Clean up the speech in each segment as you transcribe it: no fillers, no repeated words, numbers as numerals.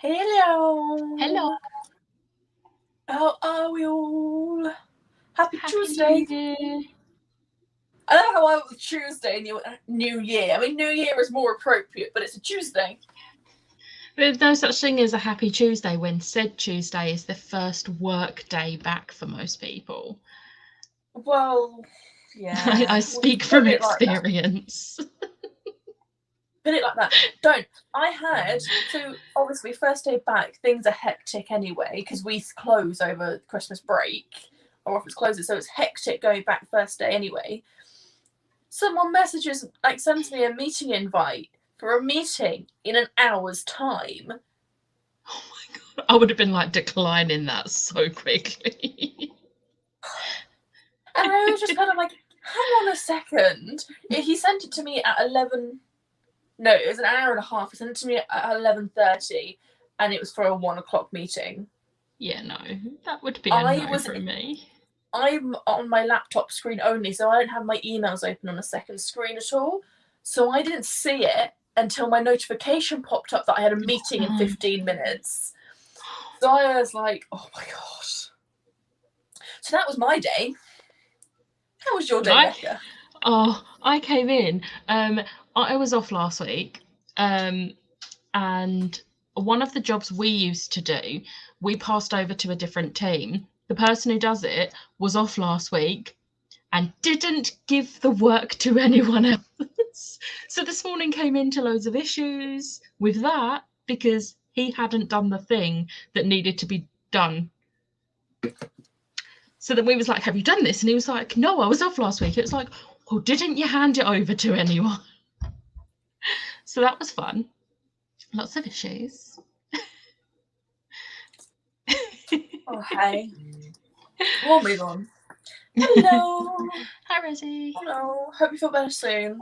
Hello. Hello. How are we all? Happy Happy Tuesday. New Year. I don't know how I went with Tuesday and New Year. I mean, New Year is more appropriate, but it's a Tuesday. There's no such thing as a happy Tuesday when said Tuesday is the first work day back for most people. Well, yeah. I speak from experience. Put it like that. Don't. I had, so obviously, first day back, things are hectic anyway, because we close over Christmas break. Our office closes, so it's hectic going back first day anyway. Someone messages, sends me a meeting invite for a meeting in an hour's time. Oh my God. I would have been declining that so quickly. And I was just kind of like, hang on a second. He sent it to me at 11. No, it was an hour and a half. He sent it to me at 11:30, and it was for a 1 o'clock meeting. Yeah, no, that would be a no from me. I'm on my laptop screen only, so I don't have my emails open on a second screen at all. So I didn't see it until my notification popped up that I had a meeting in 15 minutes. So I was like, oh my God. So that was my day. How was your day, Becca? Oh, I came in. I was off last week, and one of the jobs we used to do, we passed over to a different team. The person who does it was off last week and didn't give the work to anyone else. So this morning came into loads of issues with that because he hadn't done the thing that needed to be done. So then we was like, have you done this? And he was like, no, I was off last week. It was like, well, didn't you hand it over to anyone? So that was fun. Lots of issues. Oh, hey. We'll move on. Hello. Hi, Rosie. Hello. Hope you feel better soon.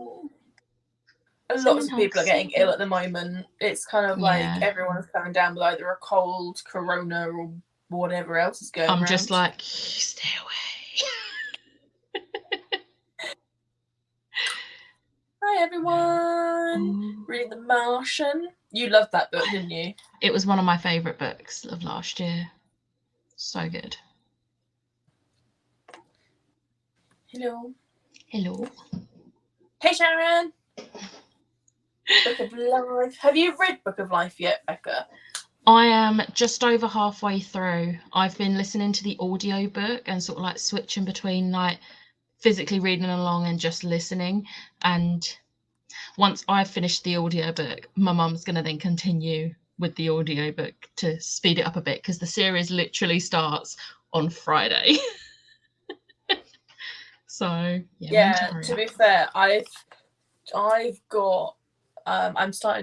Lots of people are getting ill at the moment. It's kind of like everyone's coming down with either a cold, corona, or whatever else is going on. I'm just like, stay away. Hi, everyone. Reading The Martian. You loved that book, didn't you? It was one of my favourite books of last year. So good. Hello. Hello. Hey, Sharon. Book of Life. Have you read Book of Life yet, Becca? I am just over halfway through. I've been listening to the audio book and sort of switching between physically reading along and just listening. And once I've finished the audio book, my mum's going to then continue with the audio book to speed it up a bit because the series literally starts on Friday. So yeah, to be fair, I've got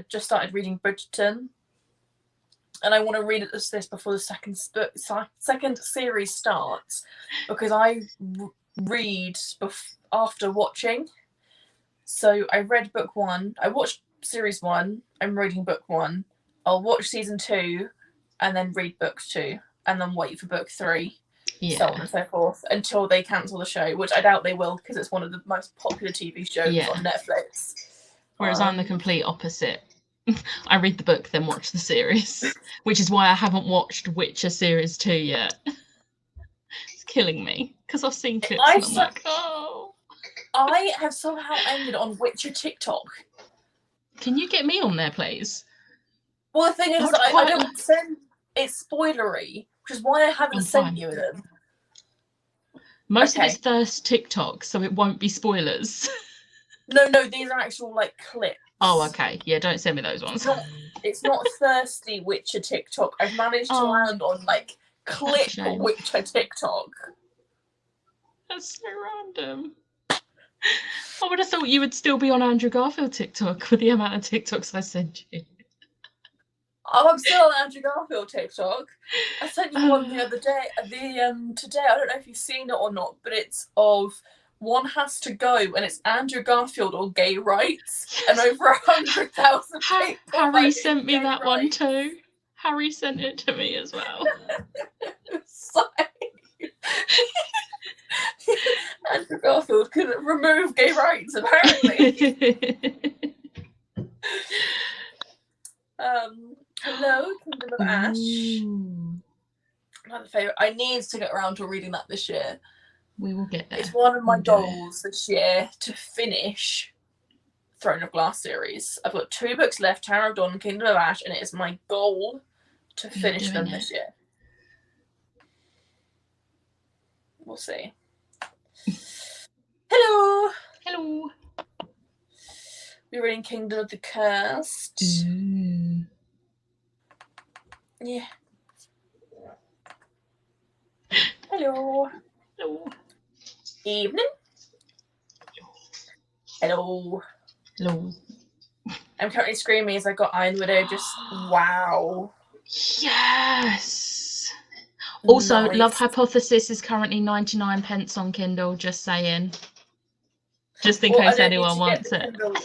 just started reading Bridgerton, and I want to read this before the second series starts, because I read after watching. So I read book 1. I watched series 1. I'm reading book 1. I'll watch season 2, and then read book 2, and then wait for book 3. So on and so forth, until they cancel the show, which I doubt they will, because it's one of the most popular TV shows on Netflix. Whereas I'm the complete opposite. I read the book, then watch the series, which is why I haven't watched Witcher Series 2 yet. It's killing me, because I've seen clips and I'm like, oh. I have somehow ended on Witcher TikTok. Can you get me on there, please? Well, the thing is, I don't send... It's spoilery, which is why I haven't sent you them. Most of it's thirst TikTok, so it won't be spoilers. No, these are actual clips. Oh, okay. Yeah, don't send me those ones. It's not thirsty Witcher TikTok. I've managed to land on clip Witcher TikTok. That's so random. I would have thought you would still be on Andrew Garfield TikTok with the amount of TikToks I sent you. Oh, I'm still on Andrew Garfield TikTok. I sent you one the other day. Today, I don't know if you've seen it or not, but it's of One Has to Go, and it's Andrew Garfield on gay rights, and over 100,000 people. Harry sent me that one too. Harry sent it to me as well. Andrew Garfield couldn't remove gay rights, apparently. Hello, Kingdom of Ash. Ooh, Another favourite. I need to get around to reading that this year. we will get there. It's one of my We'll do it. goals this year to finish Throne of Glass series. I've got 2 books left, Tower of Dawn and Kingdom of Ash, and it is my goal to You're finish them doing this year. We'll see. Hello! Hello. We're reading Kingdom of the Cursed. Ooh. Yeah. Hello. Hello. Evening. Hello. Hello. I'm currently screaming as I got Iron Widow. Just wow. Yes. Also, Nice. Love Hypothesis is currently 99 pence on Kindle, just saying. Just in Well, I case don't need anyone to wants get the it. Kindle.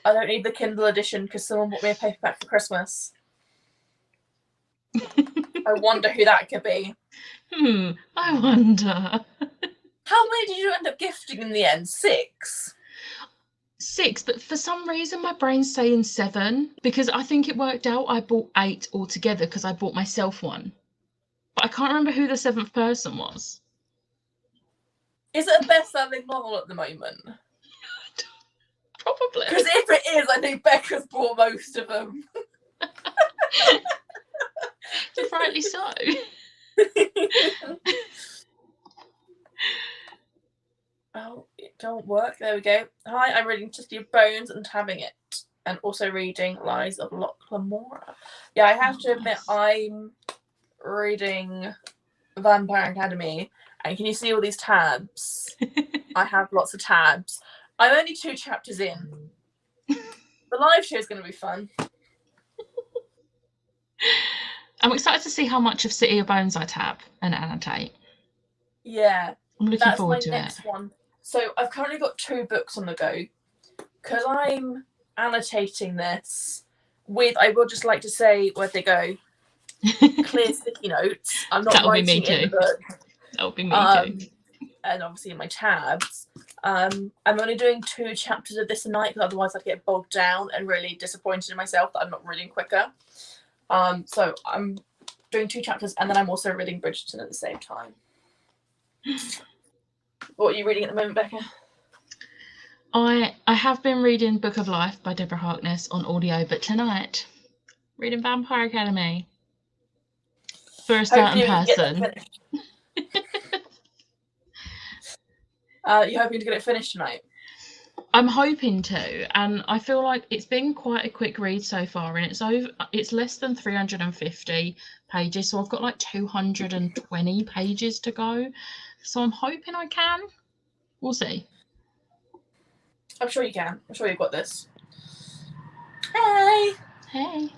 I don't need the Kindle edition because someone bought me a paperback for Christmas. I wonder who that could be. I wonder. How many did you end up gifting in the end? 6? 6, but for some reason my brain's saying 7 because I think it worked out. I bought 8 altogether because I bought myself one. But I can't remember who the 7th person was. Is it a best-selling novel at the moment? Probably. Because if it is, I know Becca's bought most of them. Rightly so. Oh, it don't work. There we go. Hi, I'm reading Just Your Bones and Tabbing It, and also reading Lies of Locke Lamora. Yeah, I have to admit, I'm reading Vampire Academy, and can you see all these tabs? I have lots of tabs. I'm only 2 chapters in. The live show is going to be fun. I'm excited to see how much of City of Bones I tab and annotate. Yeah, I'm looking that's forward my to next it. one. So I've currently got 2 books on the go. Because I'm annotating this with, I would just like to say where they go, clear sticky notes. I'm not That'll be writing me in the too. book. That'll be me too. And obviously in my tabs. I'm only doing 2 chapters of this a night because otherwise I'd get bogged down and really disappointed in myself that I'm not reading quicker. So I'm doing 2 chapters and then I'm also reading Bridgerton at the same time. What are you reading at the moment, Becca? I have been reading Book of Life by Deborah Harkness on audio, but tonight reading Vampire Academy for a certain person. You're hoping to get it finished tonight? I'm hoping to, and I feel like it's been quite a quick read so far, and it's less than 350 pages, so I've got like 220 pages to go. So I'm hoping I can. We'll see. I'm sure you can. I'm sure you've got this. Hey! Hey.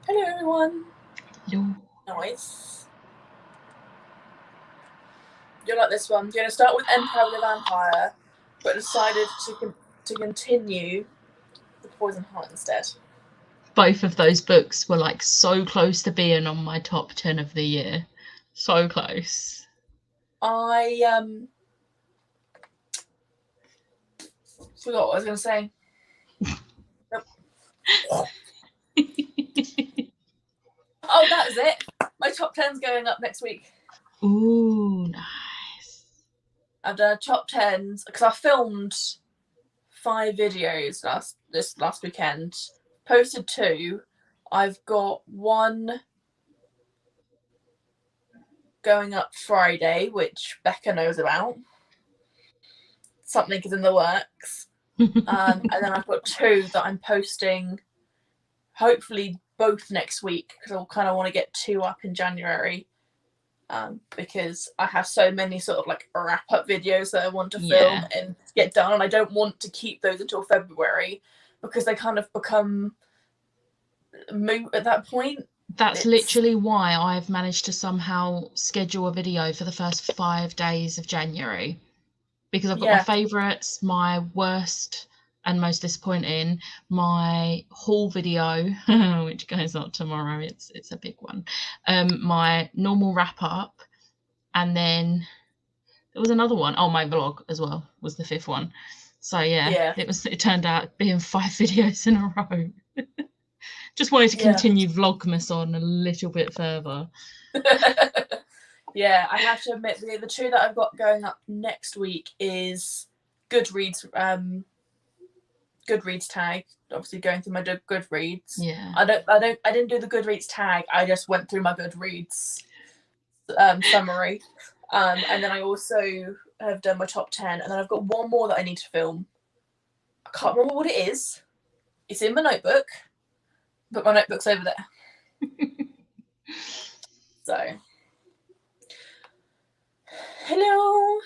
Hello, everyone. Hello. Nice. You like this one? You're going to start with Empire of the Vampire, but decided to continue The Poison Heart instead. Both of those books were like so close to being on my top 10 of the year. So close. I forgot what I was going to say. Oh, that was it. My top 10's going up next week. Ooh, nice. I've done top 10s because I filmed 5 videos last weekend. Posted 2. I've got 1 going up Friday, which Becca knows about. Something is in the works. And then I've got 2 that I'm posting, hopefully both next week, because I'll kind of want to get 2 up in January. Because I have so many sort of like wrap-up videos that I want to film and get done, and I don't want to keep those until February because they kind of become moot at that point. That's literally why I've managed to somehow schedule a video for the first 5 days of January, because I've got my favourites, my worst and most disappointing, my haul video, which goes up tomorrow, it's a big one, my normal wrap up, and then there was another one. Oh, my vlog as well was the 5th one. So it turned out being 5 videos in a row. Just wanted to Yeah. continue Vlogmas on a little bit further. Yeah, I have to admit the two that I've got going up next week is Goodreads. Goodreads tag. Obviously, going through my Goodreads. Yeah. I didn't do the Goodreads tag. I just went through my Goodreads summary, and then I also have done my top 10, and then I've got one more that I need to film. I can't remember what it is. It's in my notebook, but my notebook's over there. So, hello.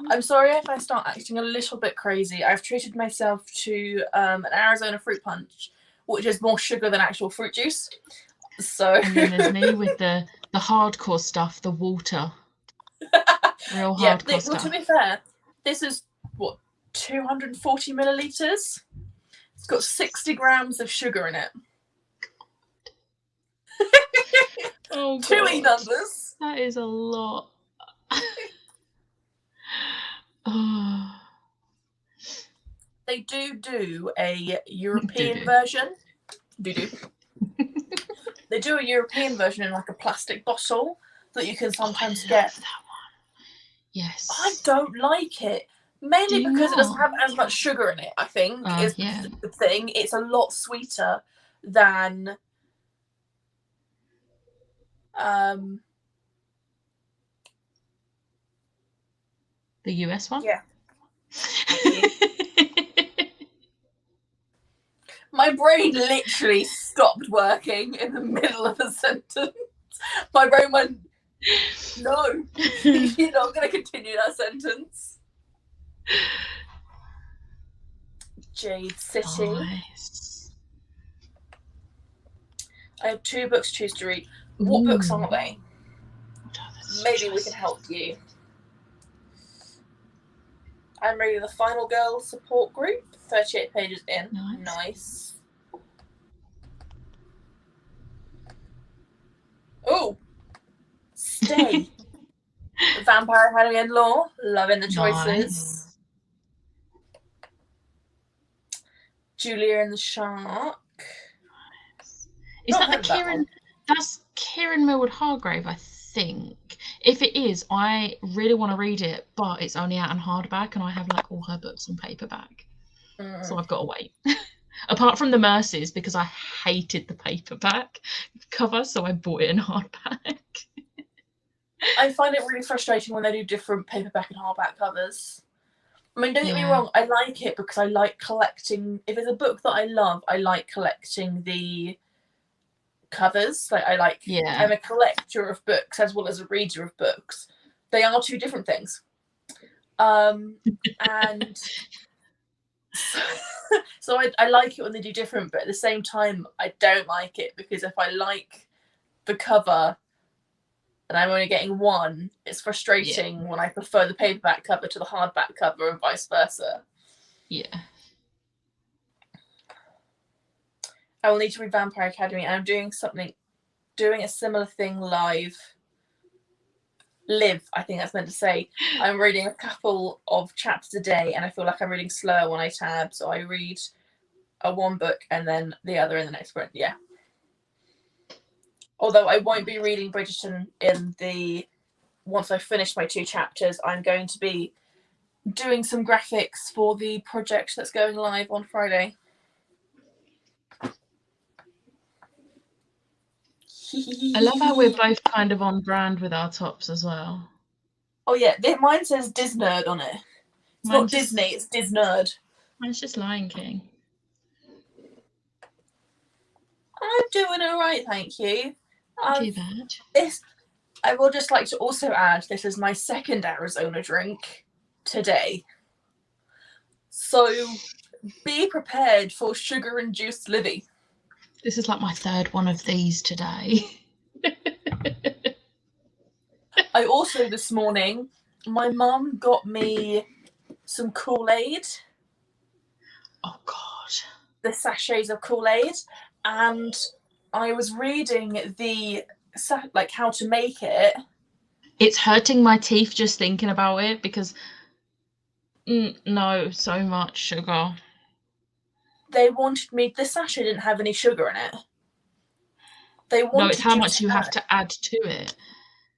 I'm sorry if I start acting a little bit crazy. I've treated myself to an Arizona fruit punch, which is more sugar than actual fruit juice. So, and then there's me with the hardcore stuff, the water, real yeah. hardcore Well, stuff. to be fair, this is what 240 milliliters. It's got 60 grams of sugar in it. Oh, Two God. E numbers. That is a lot. Oh. They do a European version. They do a European version in like a plastic bottle that you can sometimes get. That one. Yes. I don't like it. Mainly because it doesn't have as much sugar in it, I think, is the thing. It's a lot sweeter than the US one? Yeah. My brain literally stopped working in the middle of a sentence. My brain went, no, you're not going to continue that sentence. Jade City. Nice. I have 2 books to choose to read. What books are they? Maybe we can help you. I'm reading The Final Girl Support Group, 38 pages in. Nice. Oh, Stay. Vampire Academy and Law, loving the choices. Nice. Julia and the Shark. Nice. Is that the Kieran? That's Kieran Millward Hargrave, I think. If it is, I really want to read it, but it's only out in hardback, and I have like all her books on paperback, so I've got to wait. Apart from The Mercies, because I hated the paperback cover, so I bought it in hardback. I find it really frustrating when they do different paperback and hardback covers. I mean, don't get me wrong, I like it because I like collecting. If it's a book that I love, I like collecting the covers. Like I'm a collector of books as well as a reader of books. They are 2 different things. And so I like it when they do different, but at the same time I don't like it because if I like the cover and I'm only getting one, it's frustrating when I prefer the paperback cover to the hardback cover and vice versa. Yeah. I will need to read Vampire Academy, and I'm doing a similar thing live, I think that's meant to say. I'm reading a couple of chapters a day, and I feel like I'm reading slower when I tab, so I read one book and then the other in the next sprint. Yeah. Although I won't be reading Bridgerton once I finish my 2 chapters, I'm going to be doing some graphics for the project that's going live on Friday. I love how we're both kind of on brand with our tops as well. Oh yeah, mine says Disnerd on it. It's not Disney, it's Disnerd. Mine's just Lion King. I'm doing all right, thank you. Not too bad. I will just like to also add, this is my 2nd Arizona drink today. So be prepared for sugar-induced Livy. This is like my 3rd one of these today. I also, this morning, my mum got me some Kool-Aid. Oh, God. The sachets of Kool-Aid. And I was reading how to make it. It's hurting my teeth just thinking about it because, no, so much sugar. They wanted me, the sachet didn't have any sugar in it. they want No, it's to how just much you have to add to it.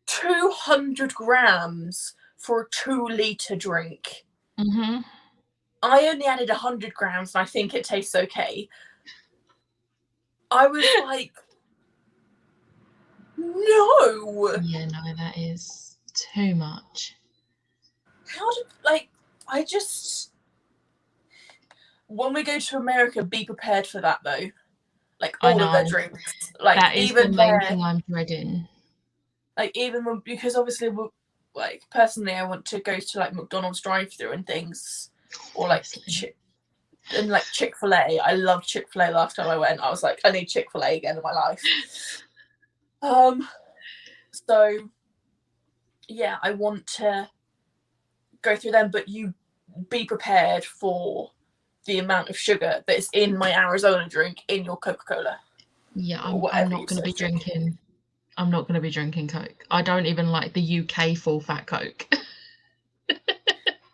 200 grams for a 2 litre drink. Mm-hmm. I only added 100 grams and I think it tastes okay. I was like, no. Yeah, no, that is too much. How did, like, I just. When we go to America, be prepared for that though. Like, I all of their know. drinks. Like, That is the even main their. thing I'm dreading. Like, even when, because obviously, like, personally, I want to go to, like, McDonald's drive-thru and things. Or, like, and like Chick-fil-A. I loved Chick-fil-A last time I went. I was like, I need Chick-fil-A again in my life. So yeah, I want to go through them, but you be prepared for the amount of sugar that is in my Arizona drink in your Coca-Cola. Yeah, I'm not going to be drinking. I'm not going to be drinking Coke. I don't even like the UK full fat Coke.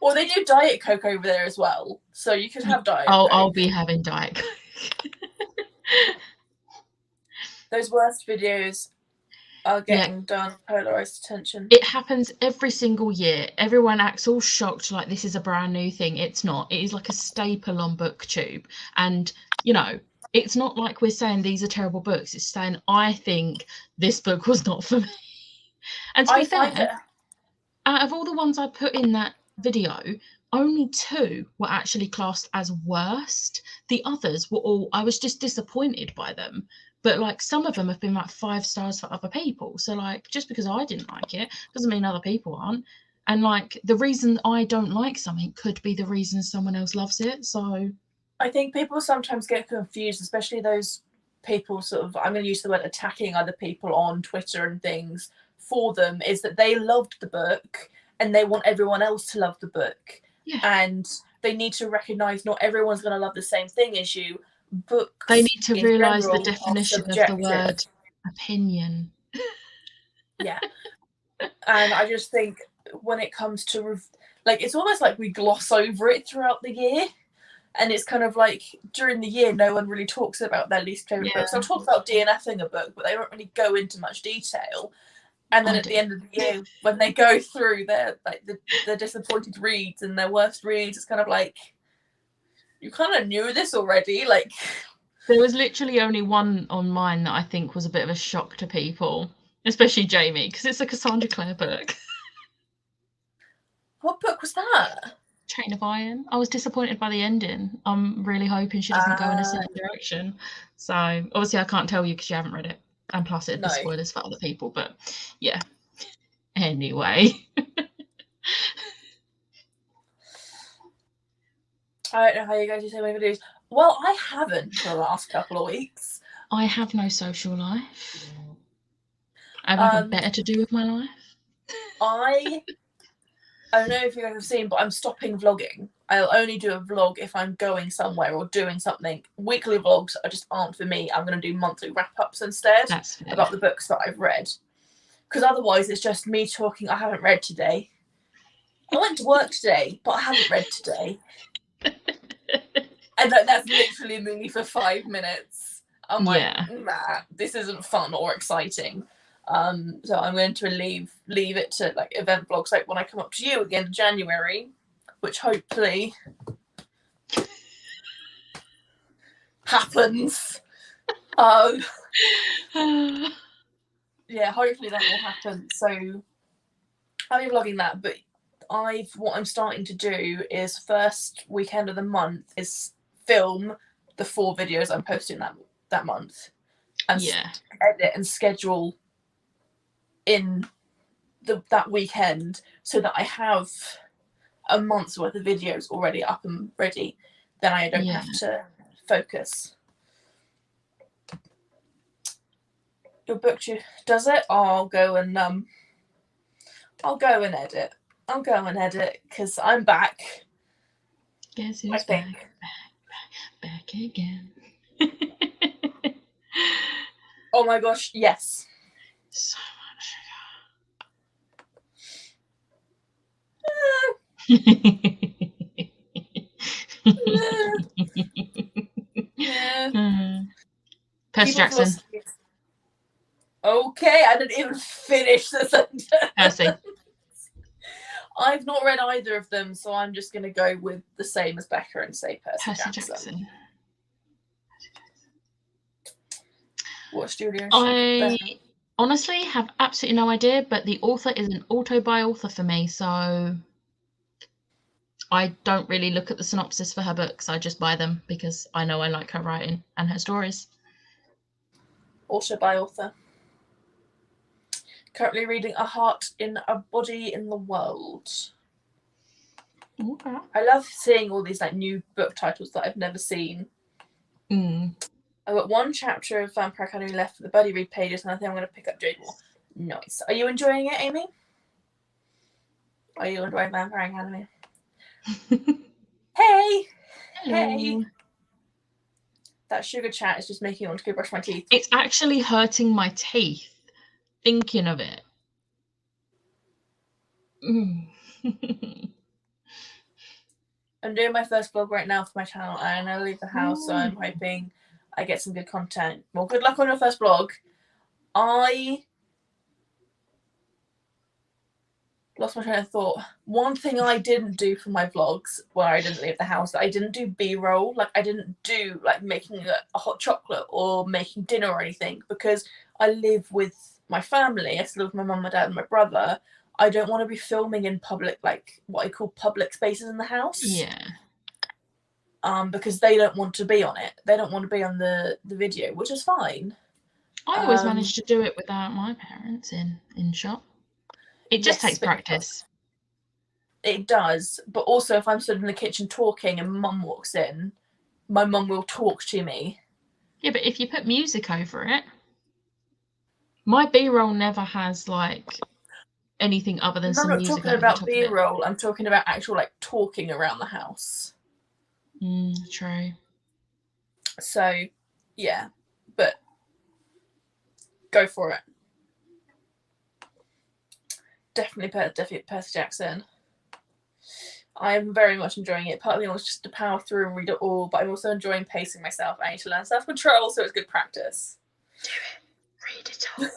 Well, they do Diet Coke over there as well, so you could have Diet Coke. I'll be having Diet Coke. Those worst videos are getting done, polarized attention. It happens every single year. Everyone acts all shocked like this is a brand new thing. It's not. It is like a staple on BookTube. And, you know, it's not like we're saying these are terrible books. It's saying, I think this book was not for me. And to be fair, out of all the ones I put in that video, only 2 were actually classed as worst. The others were all, I was just disappointed by them. But like some of them have been like 5 stars for other people. So like just because I didn't like it doesn't mean other people aren't. And like the reason I don't like something could be the reason someone else loves it. So I think people sometimes get confused, especially those people sort of, I'm going to use the word attacking other people on Twitter and things for them, is that they loved the book and they want everyone else to love the book. Yeah. And they need to recognise not everyone's going to love the same thing as you. Books, they need to realise the definition of the word opinion. Yeah. And I just think when it comes to, like, it's almost like we gloss over it throughout the year. And it's kind of like during the year, no one really talks about their least favourite books. They'll talk about DNFing a book, but they don't really go into much detail. And then at the end of the year, when they go through their like the disappointed reads and their worst reads, it's kind of like, you kind of knew this already. Like, there was literally only one on mine that I think was a bit of a shock to people, especially Jamie, because it's a Cassandra Clare book. What book was that? Chain of Iron. I was disappointed by the ending. I'm really hoping she doesn't go in a certain direction. So obviously I can't tell you because you haven't read it, and plus it'd be spoilers for other people. But yeah. Anyway. I don't know how you guys do so many videos. Well, I haven't for the last couple of weeks. I have no social life. I have nothing better to do with my life. I don't know if you guys have seen, but I'm stopping vlogging. I'll only do a vlog if I'm going somewhere or doing something. Weekly vlogs just aren't for me. I'm going to do monthly wrap-ups instead about the books that I've read. Because otherwise it's just me talking. I haven't read today. I went to work today, but I haven't read today. And that's literally me for 5 minutes. I'm like, nah, this isn't fun or exciting. So I'm going to leave it to like event vlogs, like when I come up to you again in January, which hopefully happens. Yeah, hopefully that will happen. So I'll be vlogging that, but what I'm starting to do is first weekend of the month is film the 4 videos I'm posting that month, and edit and schedule in that weekend so that I have a month's worth of videos already up and ready. Then I don't have to focus. Your book does it? I'll go and edit. I'll go and edit because I'm back. Guess who's back again. Oh my gosh, yes. So much sugar. Percy Jackson. Okay, I didn't even finish the sentence. Percy. I've not read either of them, so I'm just going to go with the same as Becca and say Percy Jackson. What's Julia? I honestly have absolutely no idea, but the author is an author for me, so I don't really look at the synopsis for her books. I just buy them because I know I like her writing and her stories. Also by author. Currently reading A Heart in a Body in the World. Okay. I love seeing all these like new book titles that I've never seen. Mm. I've got one chapter of Vampire Academy left for the buddy read pages, and I think I'm going to pick up Jade Wall. Nice. Are you enjoying it, Amy? Are you enjoying Vampire Academy? Hey! Hello. Hey! That sugar chat is just making me want to go brush my teeth. It's actually hurting my teeth thinking of it. I'm doing my first vlog right now for my channel, and I leave the house, so I'm hoping I get some good content. Well, good luck on your first vlog. I lost my train of thought. One thing I didn't do for my vlogs where I didn't leave the house, I didn't do B-roll. Like, I didn't do like making a hot chocolate or making dinner or anything, because I live with my family. I still live with my mum, my dad, and my brother. I don't want to be filming in public, like what I call public spaces in the house. Yeah. Because they don't want to be on it. They don't want to be on the video, which is fine. I always managed to do it without my parents in shop. It just takes practice. It does. But also, if I'm stood in the kitchen talking and mum walks in, my mum will talk to me. Yeah, but if you put music over it, my B-roll never has like anything other than some music. I'm not talking about B-roll. I'm talking about actual like talking around the house. True. So, yeah, but go for it. Definitely Percy Jackson. I am very much enjoying it. Part of me wants just to power through and read it all, but I'm also enjoying pacing myself. I need to learn self-control, so it's good practice. Do it. Read it all.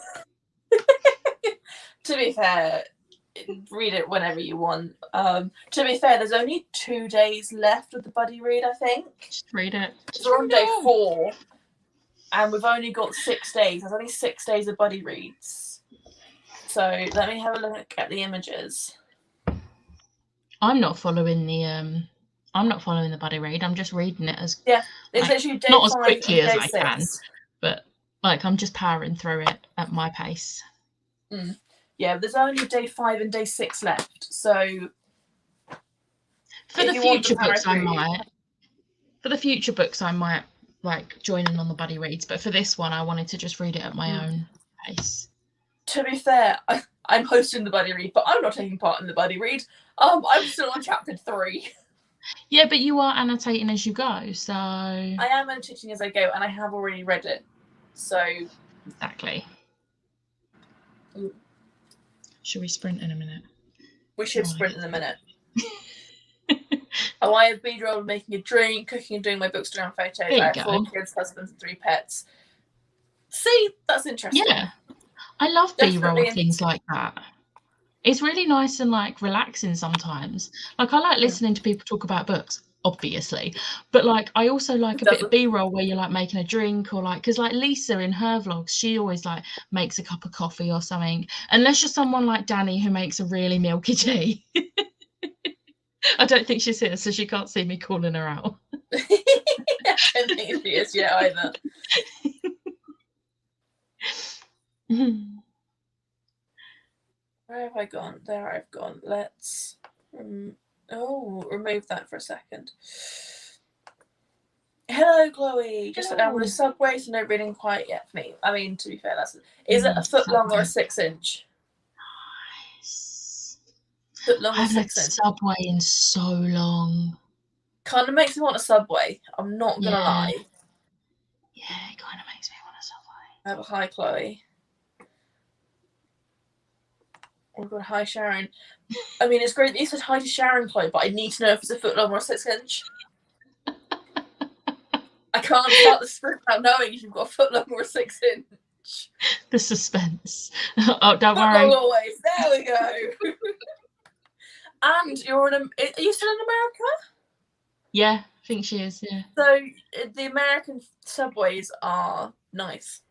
To be fair, read it whenever you want. To be fair, there's only 2 days left of the buddy read, I think. Just read it. We're on day 4, and we've only got 6 days. There's only 6 days of buddy reads. So let me have a look at the images. I'm not following the buddy read. I'm just reading it as it's literally day not 5 as quickly as I 6. can, but like I'm just powering through it at my pace. Yeah, there's only day 5 and day 6 left. So for the future books, I might like join in on the buddy reads. But for this one, I wanted to just read it at my own pace. To be fair, I'm hosting the buddy read, but I'm not taking part in the buddy read. I'm still on chapter 3. Yeah, but you are annotating as you go, so I am annotating as I go, and I have already read it. So exactly. Should we sprint in a minute? We should sprint in a minute. I have B-roll making a drink, cooking and doing my bookstagram photos. I have 4 kids, husbands, and 3 pets. See, that's interesting. Yeah. I love B-roll things like that. It's really nice and like relaxing sometimes. Like I like listening to people talk about books, obviously, but like I also like a bit of B-roll where you're like making a drink or like, because like Lisa in her vlogs, she always like makes a cup of coffee or something, unless you're someone like Danny who makes a really milky tea. I don't think she's here, so she can't see me calling her out. I don't think she is yet either. Where have I gone? There I've gone. Let's remove that for a second. Hello, Chloe. Just sat down with a Subway, so no reading quite yet for me. I mean, to be fair, is it a foot long or a 6-inch? Nice. Foot long I or haven't had 6-inch? Subway in so long. Kind of makes me want a Subway. I'm not gonna lie. Yeah, it kind of makes me want a Subway. I have a hi, Chloe. Oh god, hi Sharon. I mean, it's great that you said hi to Sharon, Chloe, but I need to know if it's a foot long or a 6-inch. I can't start the sprint without knowing if you've got a foot long or a 6-inch. The suspense. Oh, don't Football worry. always. There we go. And you're in. Are you still in America? Yeah, I think she is. Yeah. So the American subways are nice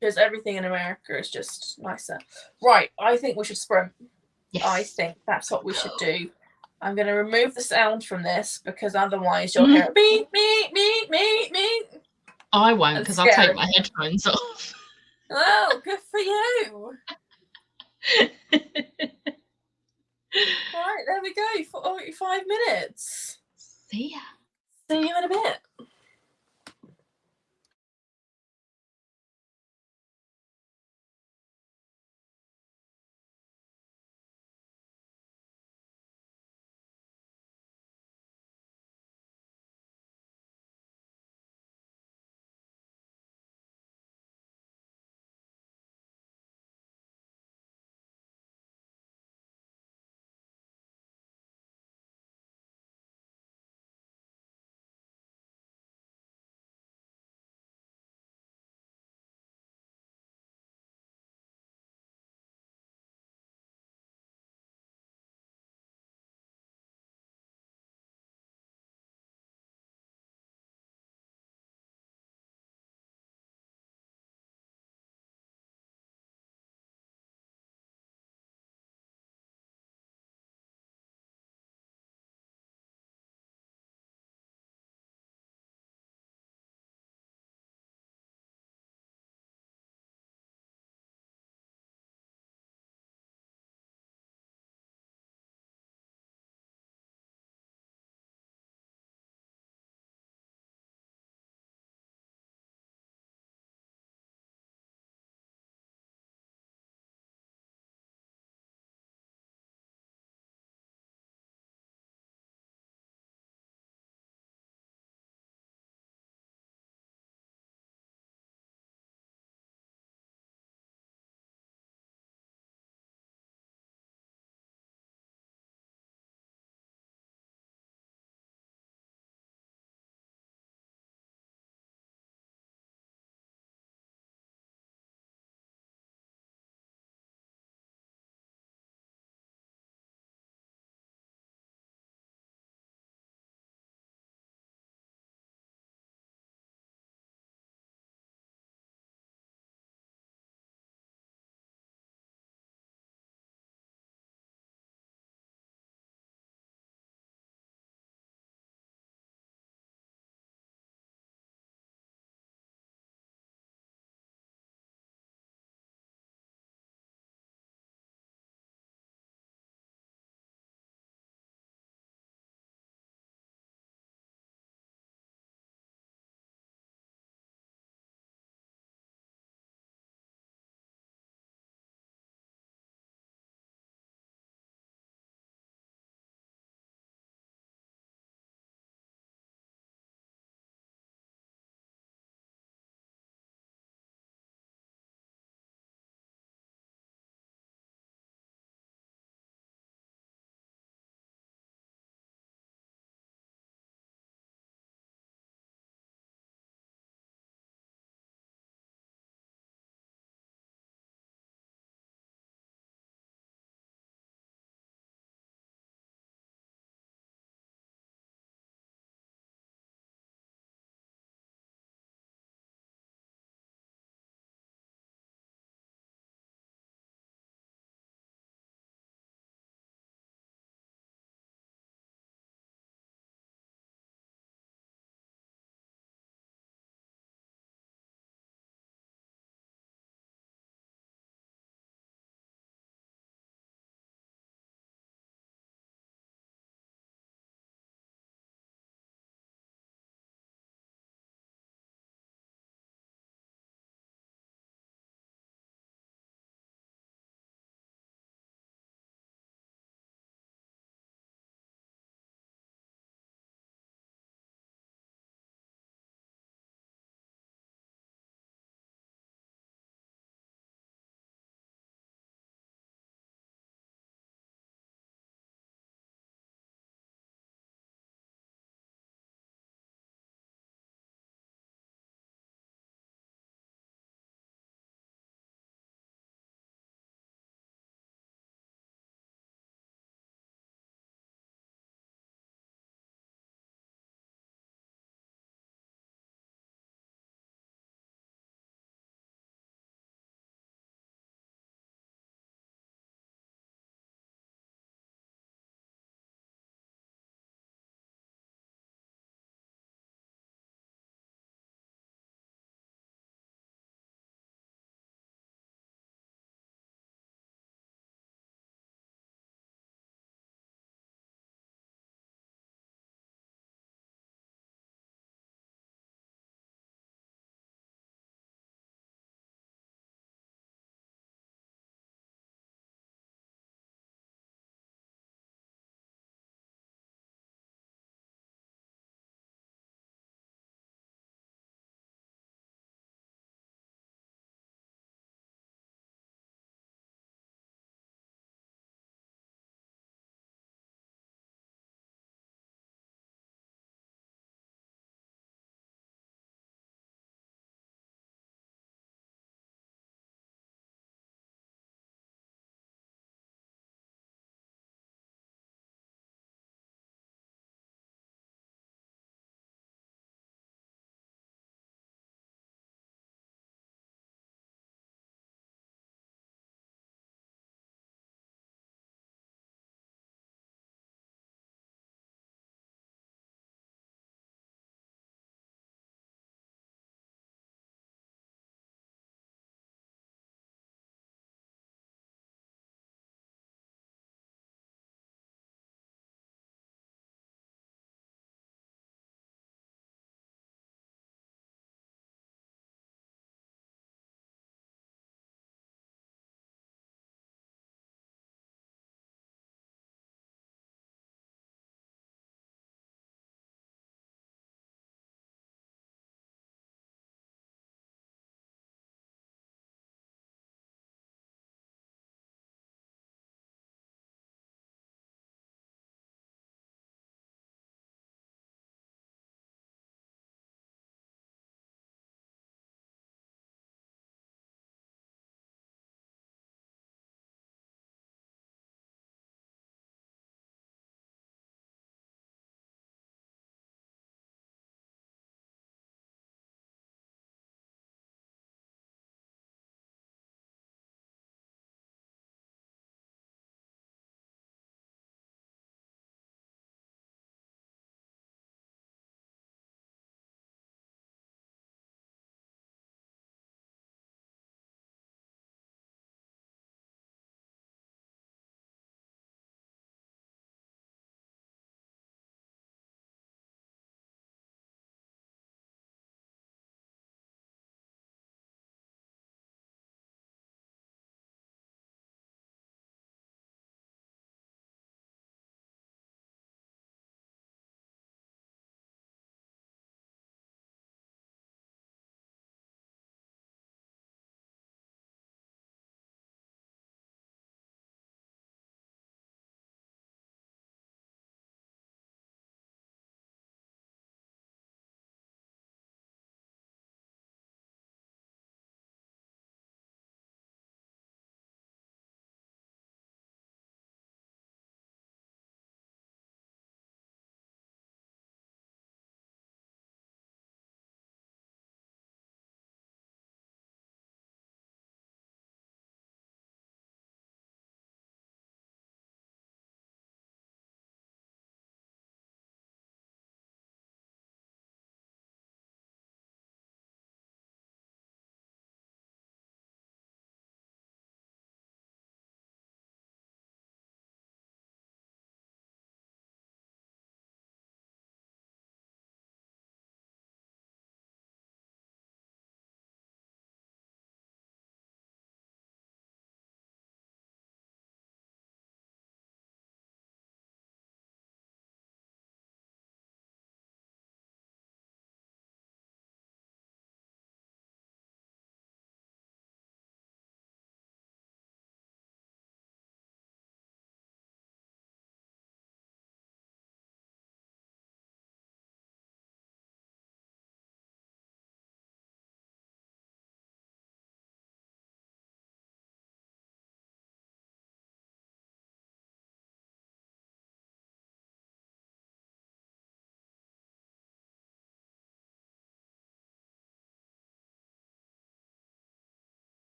because everything in America is just nicer. Right. I think we should sprint. Yes. I think that's what we should do. I'm going to remove the sound from this because otherwise you'll hear beep, beep, beep, beep, beep. I won't That's because I'll take scary. my headphones off. Oh, good for you. Right, there we go. 45 minutes. See ya. See you in a bit.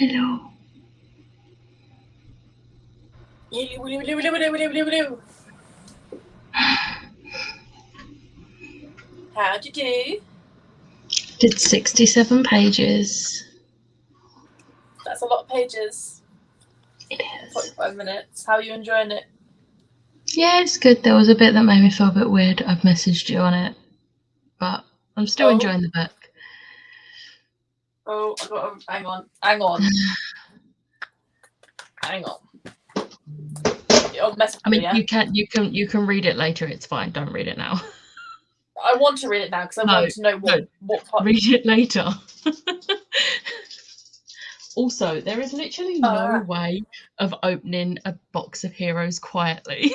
Hello. How'd you do? Did 67 pages. That's a lot of pages. It is. 45 minutes. How are you enjoying it? Yeah, it's good. There was a bit that made me feel a bit weird. I've messaged you on it, but I'm still enjoying the book. Oh, I got to, hang on. You'll mess with I mean, me, yeah? you can read it later. It's fine. Don't read it now. I want to read it now because I want to know what part. Read it later. Also, there is literally no way of opening a box of heroes quietly.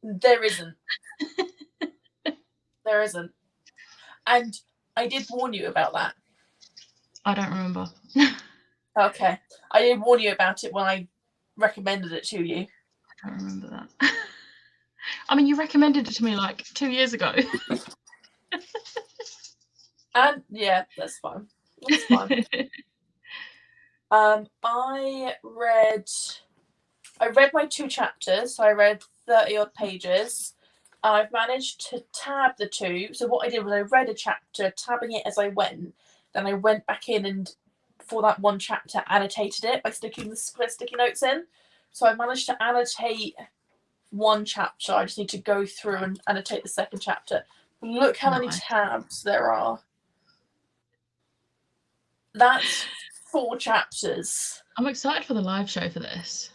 There isn't. There isn't. And I did warn you about that. I don't remember. Okay. I did warn you about it when I recommended it to you. I don't remember that. I mean, you recommended it to me like 2 years ago. And yeah, that's fine. That's fine. I read my 2 chapters, so I read 30 odd pages. I've managed to tab the 2. So what I did was I read a chapter, tabbing it as I went. Then I went back in and for that 1 chapter annotated it by sticking the sticky notes in. So I managed to annotate 1 chapter. I just need to go through and annotate the 2nd chapter. Look how many tabs there are. That's 4 chapters. I'm excited for the live show for this.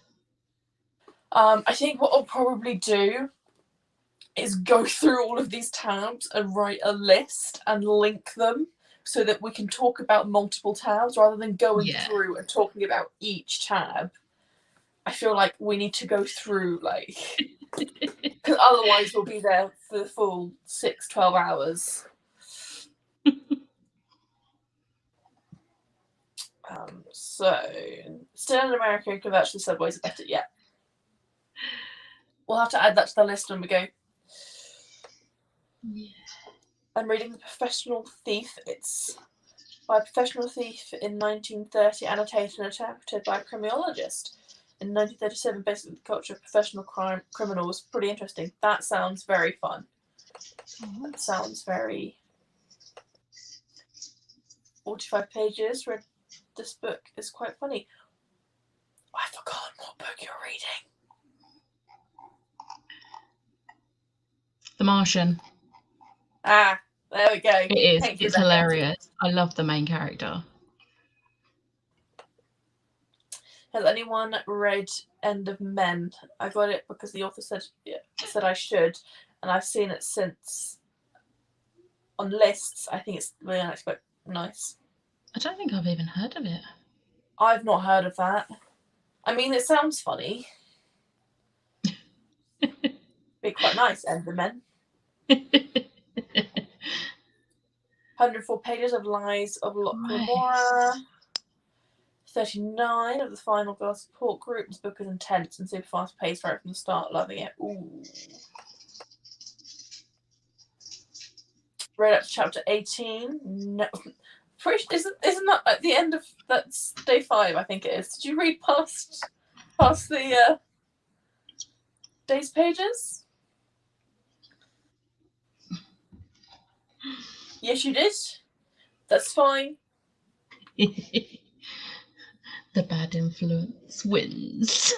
I think what I'll probably do is go through all of these tabs and write a list and link them so that we can talk about multiple tabs rather than going through and talking about each tab. I feel like we need to go through, like, because otherwise we'll be there for the full 12 hours. So, still in America, conversion subways are better. Yeah. We'll have to add that to the list when we go. Yeah. I'm reading The Professional Thief. It's by a professional thief in 1930, annotated and interpreted by a criminologist in 1937, based on the culture of professional criminals. Pretty interesting. That sounds very fun. That sounds very... 45 pages. This book is quite funny. I've forgotten what book you're reading. The Martian. Ah, there we go. It is. It's hilarious. I love the main character. Has anyone read End of Men? I got it because the author said I should, and I've seen it since on lists. I think it's really nice. I don't think I've even heard of it. I've not heard of that. I mean, it sounds funny. Be quite nice, End of Men. 104 pages of Lies of Locke Lamora. 39 of the final girl support group. This book is intense and super fast paced right from the start. Loving it. Ooh. Read up to chapter 18. No. Isn't that at the end of that's day 5? I think it is. Did you read past the day's pages? Yes, you did. That's fine. The bad influence wins.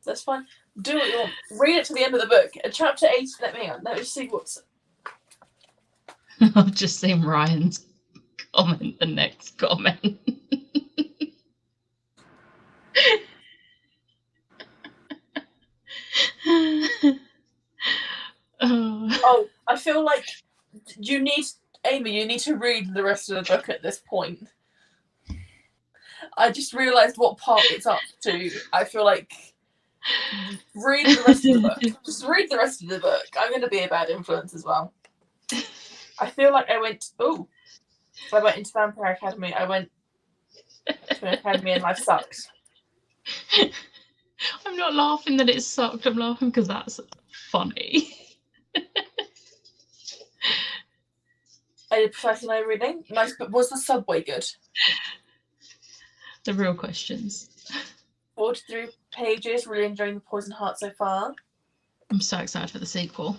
That's fine. Do what you want. Read it to the end of the book. Chapter 8. Let me see what's. I've just seen Ryan's comment. The next comment. Oh, I feel like Amy, you need to read the rest of the book at this point. I just realised what part it's up to. I feel like read the rest of the book. Just read the rest of the book. I'm going to be a bad influence as well. I feel like I went into Vampire Academy. I went to an academy and life sucked. I'm not laughing that it sucked. I'm laughing because that's funny. I did precisely no reading. Nice, but was the subway good? The real questions. 43 pages. Really enjoying The Poison Heart so far. I'm so excited for the sequel.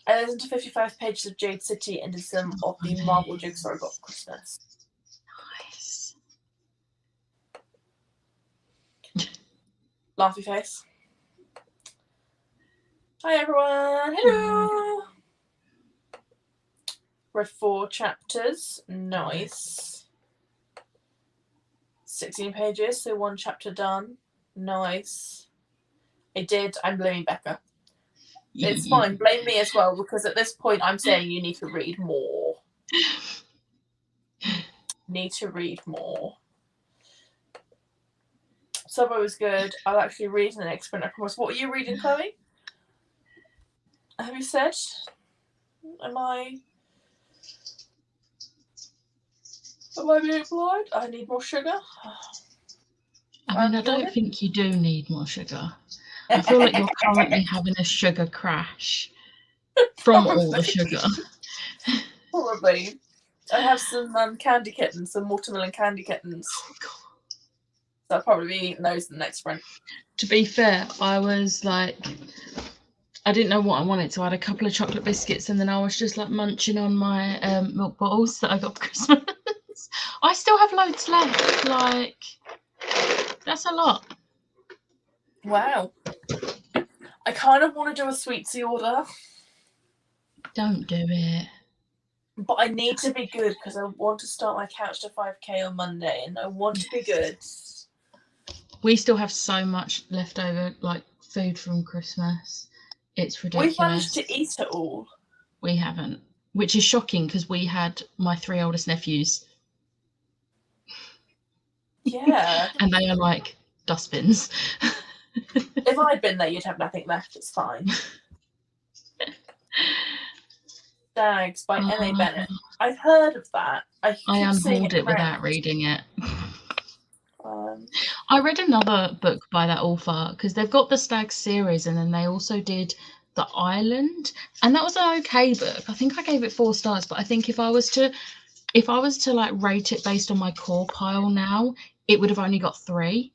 I listened to 55 pages of Jade City and did some of the Marvel Jigsaw I got for Christmas. Nice. Laughy face. Hi everyone. Hello. Read 4 chapters. Nice. 16 pages, so 1 chapter done. Nice. I did. I'm blaming Becca. It's fine. Blame me as well, because at this point I'm saying you need to read more. Need to read more. Subway was good. I'll actually read the next sprint, I promise. What are you reading, Chloe? Have you said? Am I being blind? I need more sugar. I mean, I don't think you do need more sugar. I feel like you're currently having a sugar crash from all the sugar. Probably. I have some candy kittens, some watermelon candy kittens. Oh, God. So I'll probably be eating those in the next sprint. To be fair, I was like, I didn't know what I wanted, so I had a couple of chocolate biscuits, and then I was just like munching on my milk bottles that I got for Christmas. I still have loads left. Like, that's a lot. Wow. I kind of want to do a sweetsy order. Don't do it. But I need to be good because I want to start my Couch to 5K on Monday, and I want to be good. We still have so much left over, like food from Christmas. It's ridiculous. We've managed to eat it all. We haven't, which is shocking because we had my 3 oldest nephews. Yeah. And they are like dustbins. If I'd been there, you'd have nothing left. It's fine. Stags by M.A. Bennett. I've heard of that. I unhauled it without reading it. I read another book by that author because they've got the Stags series, and then they also did The Island, and that was an okay book. I think I gave it 4 stars, but I think if I was to like rate it based on my core pile now, it would have only got 3.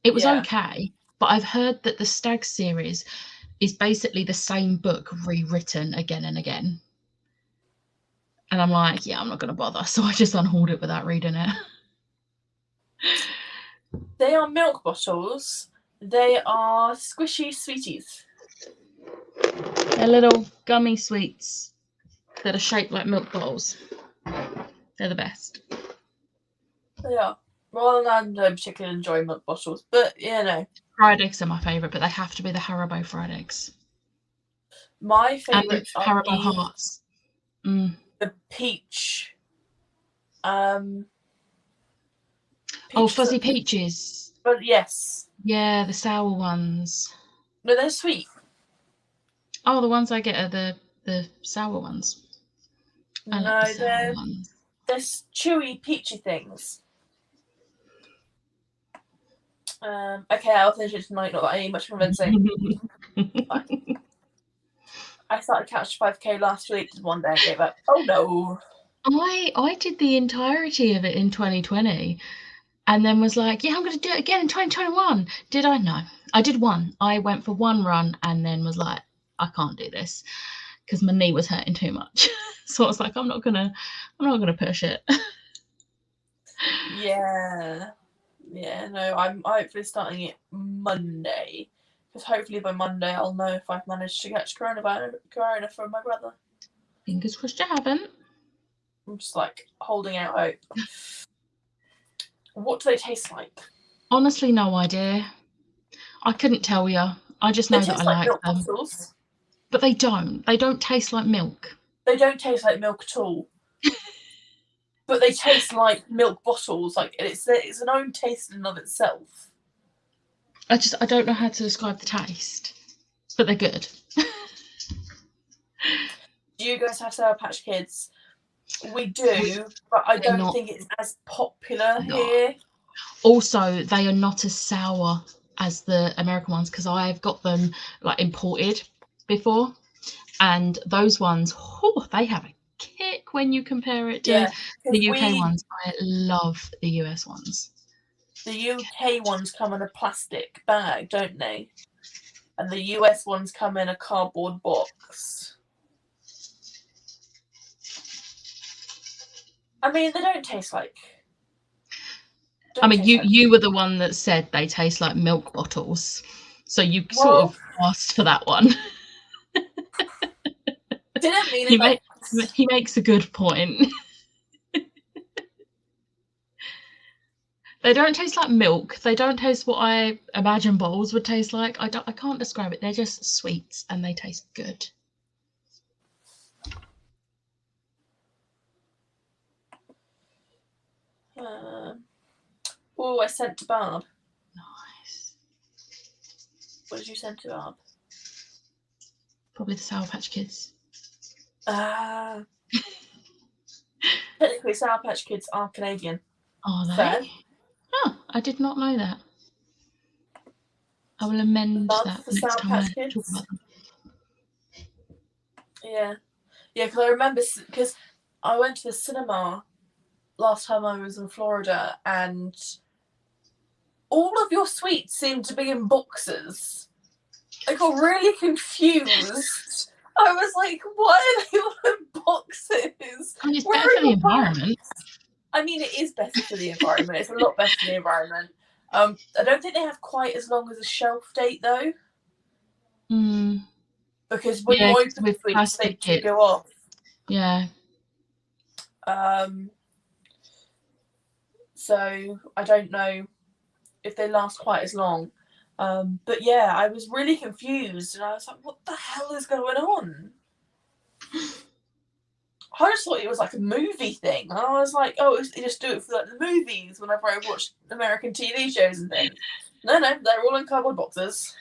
It was okay, but I've heard that the Stag series is basically the same book rewritten again and again. And I'm like, yeah, I'm not going to bother. So I just unhauled it without reading it. They are milk bottles. They are squishy sweeties. They're little gummy sweets that are shaped like milk bottles. They're the best. They are. Well, I don't particularly enjoy milk bottles, but you know. Fried eggs are my favourite, but they have to be the Haribo fried eggs. My favourite are Haribo Hearts. The peach. Fuzzy peaches. But yes. Yeah, the sour ones. No, they're sweet. Oh, the ones I get are the sour ones. They're chewy, peachy things. Okay, I'll finish it tonight. Not that I need much convincing. I started Couch to 5K last week, one day I gave up. Oh no. I did the entirety of it in 2020 and then was like, yeah, I'm going to do it again in 2021. Did I? No. I did 1. I went for 1 run and then was like, I can't do this because my knee was hurting too much. So I was like, I'm not gonna push it. Yeah, no, I'm hopefully starting it Monday. Because hopefully by Monday I'll know if I've managed to catch corona from my brother. Fingers crossed you haven't. I'm just like holding out hope. What do they taste like? Honestly, no idea. I couldn't tell you. I just know that I like milk them. Bottles. But they don't. They don't taste like milk. They don't taste like milk at all. But they taste like milk bottles. Like it's an own taste in and of itself. I don't know how to describe the taste, but they're good. Do you guys have Sour Patch Kids? We do, but I don't think it's as popular here. Also, they are not as sour as the American ones because I've got them like imported before, and those ones, they have a kick when you compare it to Yeah, the UK ones. I love the US ones. The UK ones come in a plastic bag, don't they? And the US ones come in a cardboard box. I mean, they don't taste like. I mean, you were the one that said they taste like milk bottles, so you sort of asked for that one. Didn't mean it. He makes a good point. They don't taste like milk. They don't taste what I imagine bottles would taste like. I can't describe it. They're just sweets and they taste good. Oh, I sent to Barb. Nice. What did you send to Barb? Probably the Sour Patch Kids. Technically, Sour Patch Kids are Canadian. Are they? Fair. Oh, I did not know that. I will amend that next time I talk about them. Yeah, because I remember, because I went to the cinema last time I was in Florida, and all of your sweets seemed to be in boxes. I got really confused. I was like, why are they all in boxes? I mean, it's better for the environment. I mean, it is better for the environment. It's a lot better for the environment. I don't think they have quite as long as a shelf date, though. Because when you open the sweets, they do go off. Yeah. So I don't know if they last quite as long. But yeah, I was really confused, and I was like, what the hell is going on? I just thought it was like a movie thing. And I was like, oh, they just do it for like the movies whenever I watch American TV shows and things. No, they're all in cardboard boxes.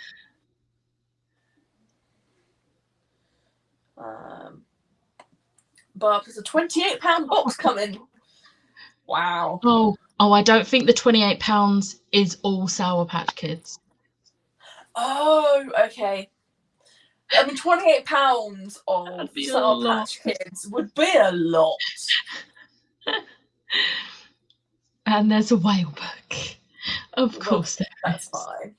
But there's a £28 box coming. Wow. Oh, I don't think the £28 is all Sour Patch Kids. Oh, okay. I mean, £28 of Sour Patch Kids would be a lot. And there's a whale book. Of course there is. That's fine.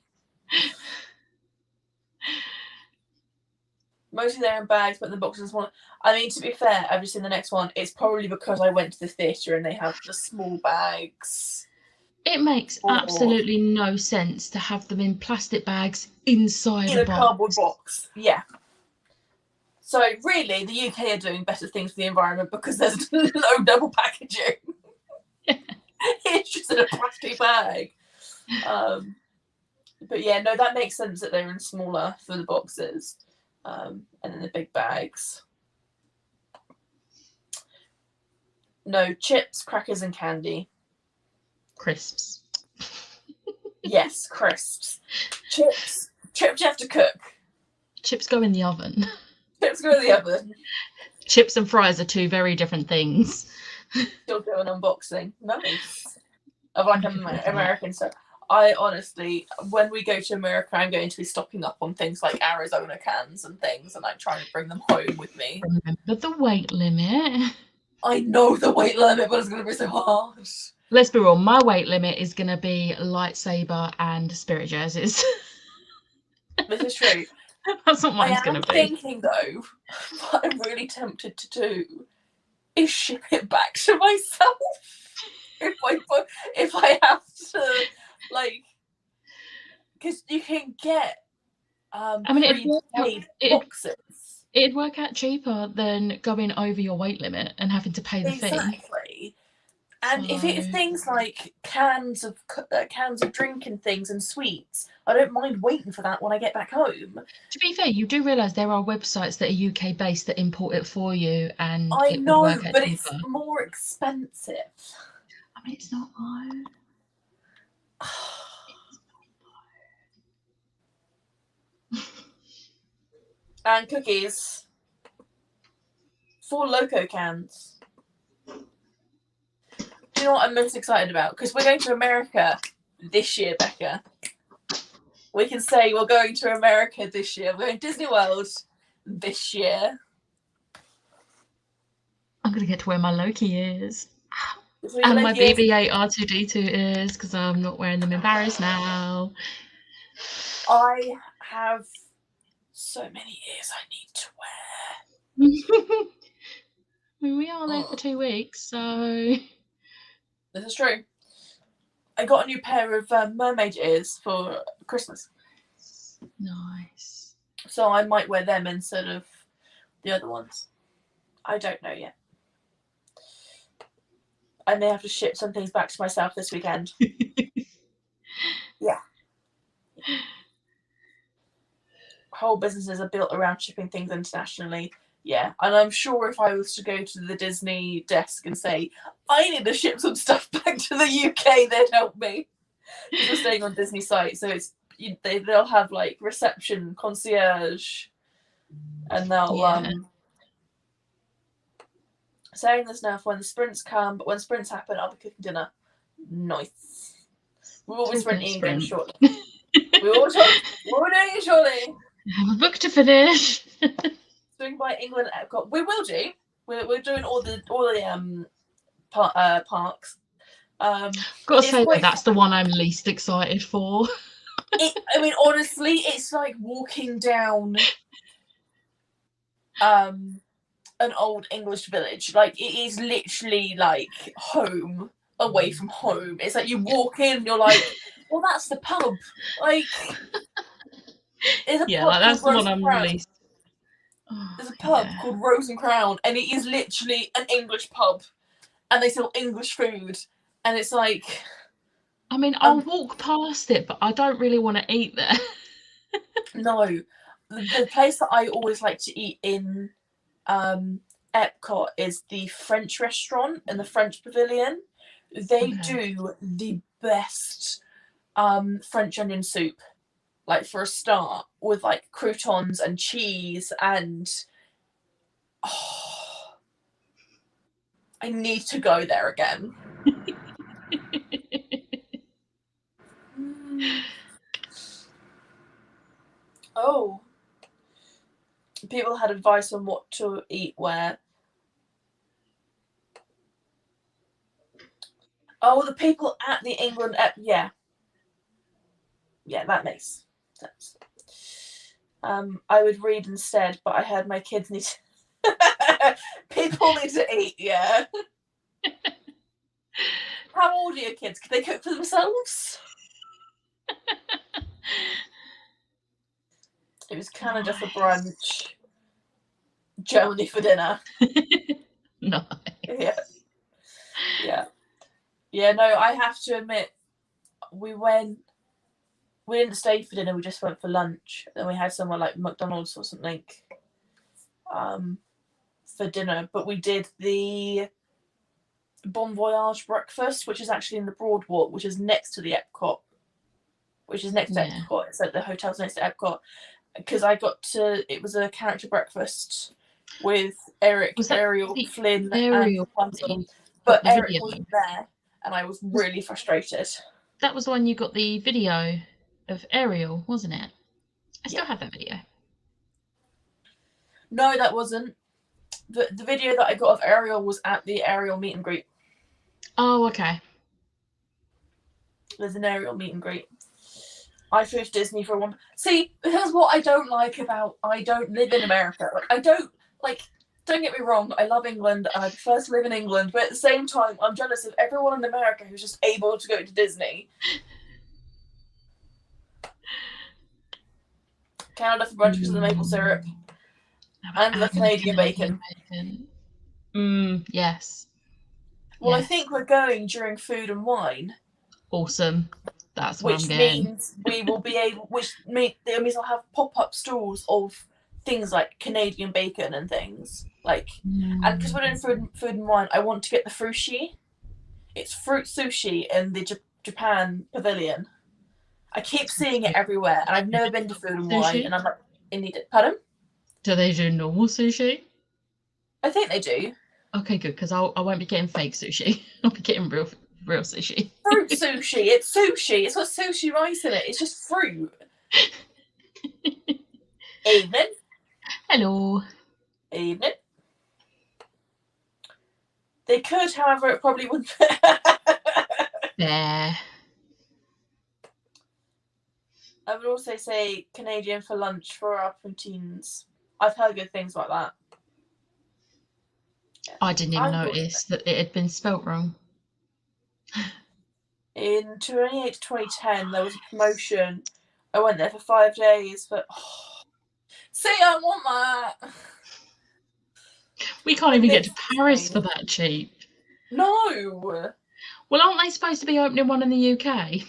Mostly they're in bags, but the boxes one. I mean, to be fair, I've just seen the next one. It's probably because I went to the theatre and they have the small bags. It makes absolutely no sense to have them in plastic bags inside a cardboard box. Yeah. So really, the UK are doing better things for the environment because there's no double packaging. It's just in a plastic bag. But yeah, no, that makes sense that they're in smaller for the boxes, and then the big bags. No, chips, crackers, and candy. Crisps. Yes, crisps. Chips you have to cook. Chips go in the oven. Chips go in the oven. Chips and fries are two very different things. Still do an unboxing. Nice. Of like American stuff. I honestly, when we go to America, I'm going to be stocking up on things like Arizona cans and things, and like trying to bring them home with me. Remember the weight limit. I know the weight limit, but it's going to be so hard. Let's be real, my weight limit is going to be lightsaber and spirit jerseys. This is true. That's what mine's going to be. I'm thinking, though, what I'm really tempted to do is ship it back to myself. If I have to, like, because you can get pre-made boxes. It'd work out cheaper than going over your weight limit and having to pay the fee. Exactly. And if it's things like cans of drink and things and sweets, I don't mind waiting for that when I get back home. To be fair, you do realise there are websites that are UK based that import it for you, and I know, but it's more expensive. I mean, it's not low. And cookies. 4 Loco cans. Do you know what I'm most excited about? Because we're going to America this year, Becca. We can say we're going to America this year. We're going to Disney World this year. gonna get to wear my Loki ears. That's what you And like, my yes. BB-8 R2-D2 ears, because I'm not wearing them in Paris now. I have so many ears I need to wear. I mean, we are there for 2 weeks, so... This is true. I got a new pair of mermaid ears for Christmas. Nice. So I might wear them instead of the other ones. I don't know yet. I may have to ship some things back to myself this weekend. Yeah. Whole businesses are built around shipping things internationally. Yeah, and I'm sure if I was to go to the Disney desk and say, I need to ship some stuff back to the UK, they'd help me. Because we're staying on Disney site, so it's they'll have like reception, concierge, and they'll saying this now for when the sprints come, but when sprints happen, I'll be cooking dinner. Nice. We will be sprinting again shortly. we will doing it shortly. I have a book to finish. Swing by England Epcot. We will do. We're doing all the parks. Gotta say that that's the one I'm least excited for. I mean, honestly, it's like walking down an old English village. Like, it is literally like home away from home. It's like you walk in and you're like, well, that's the pub. Like, there's a pub that's the called one I'm least. There's a pub called Rose and Crown, and it is literally an English pub, and they sell English food, and it's like. I mean, I'll walk past it, but I don't really want to eat there. No, the place that I always like to eat in Epcot is the French restaurant in the French Pavilion. They do the best French onion soup, like for a start, with like croutons and cheese and I need to go there again. Oh. People had advice on what to eat where. Oh, the people at the England yeah. Yeah, that makes sense. I would read instead, but I heard my kids need to people need to eat, yeah. How old are your kids? Can they cook for themselves? It was Canada for brunch, Germany for dinner. Nice. Yeah, no, I have to admit, we didn't stay for dinner, we just went for lunch. Then we had somewhere like McDonald's or something for dinner. But we did the Bon Voyage breakfast, which is actually in the Broadwalk, which is next to the Epcot. Which is next to Epcot. It's like the hotel's next to Epcot. Because it was a character breakfast with Eric, Ariel, Flynn, and Rapunzel. But Eric wasn't there, and I was really frustrated. That was the one you got the video of Ariel, wasn't it? I still have that video. No, that wasn't. The video that I got of Ariel was at the Ariel meet and greet. Oh, okay. There's an Ariel meet and greet. I flew to Disney for one. See, here's what I don't like about I don't live in America. Don't get me wrong, I love England and I prefer to live in England, but at the same time, I'm jealous of everyone in America who's just able to go to Disney. Canada for brunch because of the maple syrup and the Canadian bacon. Yes. Well, yes. I think we're going during Food and Wine. Awesome. That's what which I'm getting. Means we will be able. That means I'll have pop-up stalls of things like Canadian bacon and things like. And because we're doing food and wine, I want to get the frushi. It's fruit sushi in the Japan Pavilion. I keep seeing it everywhere, and I've never been to Food and Wine, and I'm like, I need it. Pardon? Do they do normal sushi? I think they do. Okay, good, because I won't be getting fake sushi. I'll be getting real sushi. Fruit sushi. It's sushi. It's got sushi rice in it. It's just fruit. Evening. Hello. Evening. They could, however, it probably wouldn't. There. I would also say Canadian for lunch for our poutines. I've heard good things about that. I didn't even I thought notice that it had been spelt wrong. in 2008 to 2010, there was a promotion. I went there for 5 days, but see, I want that. We can't even get to This Paris thing. for that cheap. No, Well, aren't they supposed to be opening one in the UK?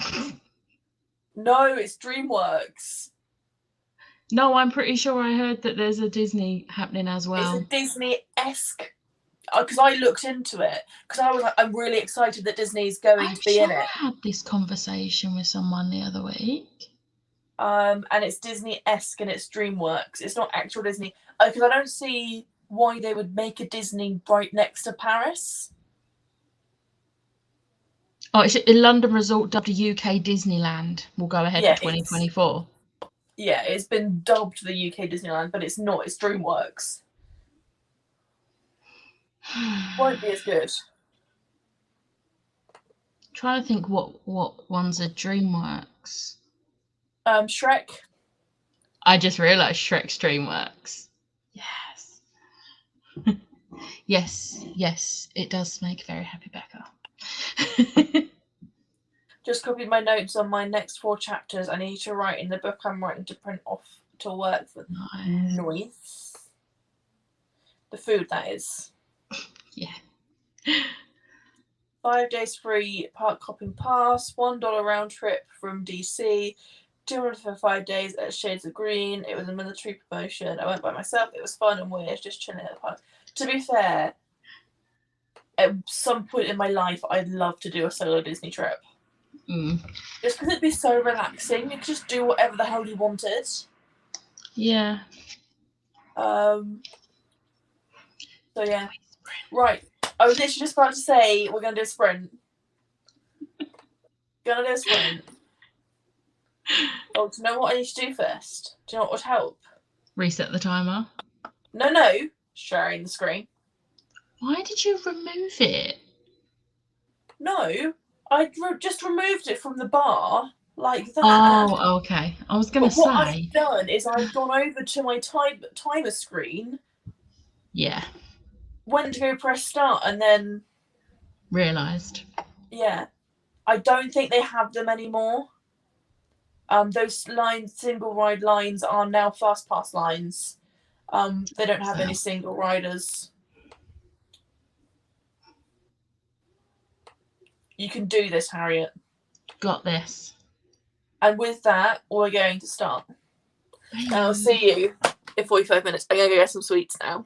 no, it's DreamWorks. No, I'm pretty sure I heard that there's a Disney happening as well. It's a Disney-esque. Because I looked into it, because I was like, I'm really excited that Disney's going I'm to be sure in it. I had this conversation with someone the other week. And it's Disney-esque and it's DreamWorks. It's not actual Disney. Because I don't see why they would make a Disney right next to Paris. Oh, it's in London Resort dubbed UK Disneyland. Will go ahead Yeah, for 2024. It's been dubbed the UK Disneyland, but it's not. It's DreamWorks. Won't be as good. Trying to think what ones are DreamWorks. Shrek. I just realised Shrek's DreamWorks. Yes. yes, it does make a very happy Becca. Just copied my notes on my next 4 chapters. I need to write in the book I'm writing to print off to work with. Nice. The food, that is. Yeah. 5 days free park hopping pass, $1 round trip from DC, 200 for 5 days at Shades of Green. It was a military promotion. I went by myself. It was fun and weird, just chilling at the park. To be fair, at some point in my life, I'd love to do a solo Disney trip. Just because it'd be so relaxing. You could just do whatever the hell you wanted. Yeah. So yeah. Right. I was literally just about to say we're gonna do a sprint. Gonna do a sprint. Oh, do you know what I need to do first? Do you know what would help? Reset the timer. No. Sharing the screen. Why did you remove it? No. I just removed it from the bar like that. Oh, okay. I was going to But what say. I've done is I've gone over to my timer screen. Yeah. Went to go press start and then Realised. Yeah. I don't think they have them anymore. Those lines, single ride lines, are now fast pass lines. They don't have any single riders. You can do this, Harriet. Got this. And with that, we're going to start. Bye. I'll see you in 45 minutes. I'm going to go get some sweets now.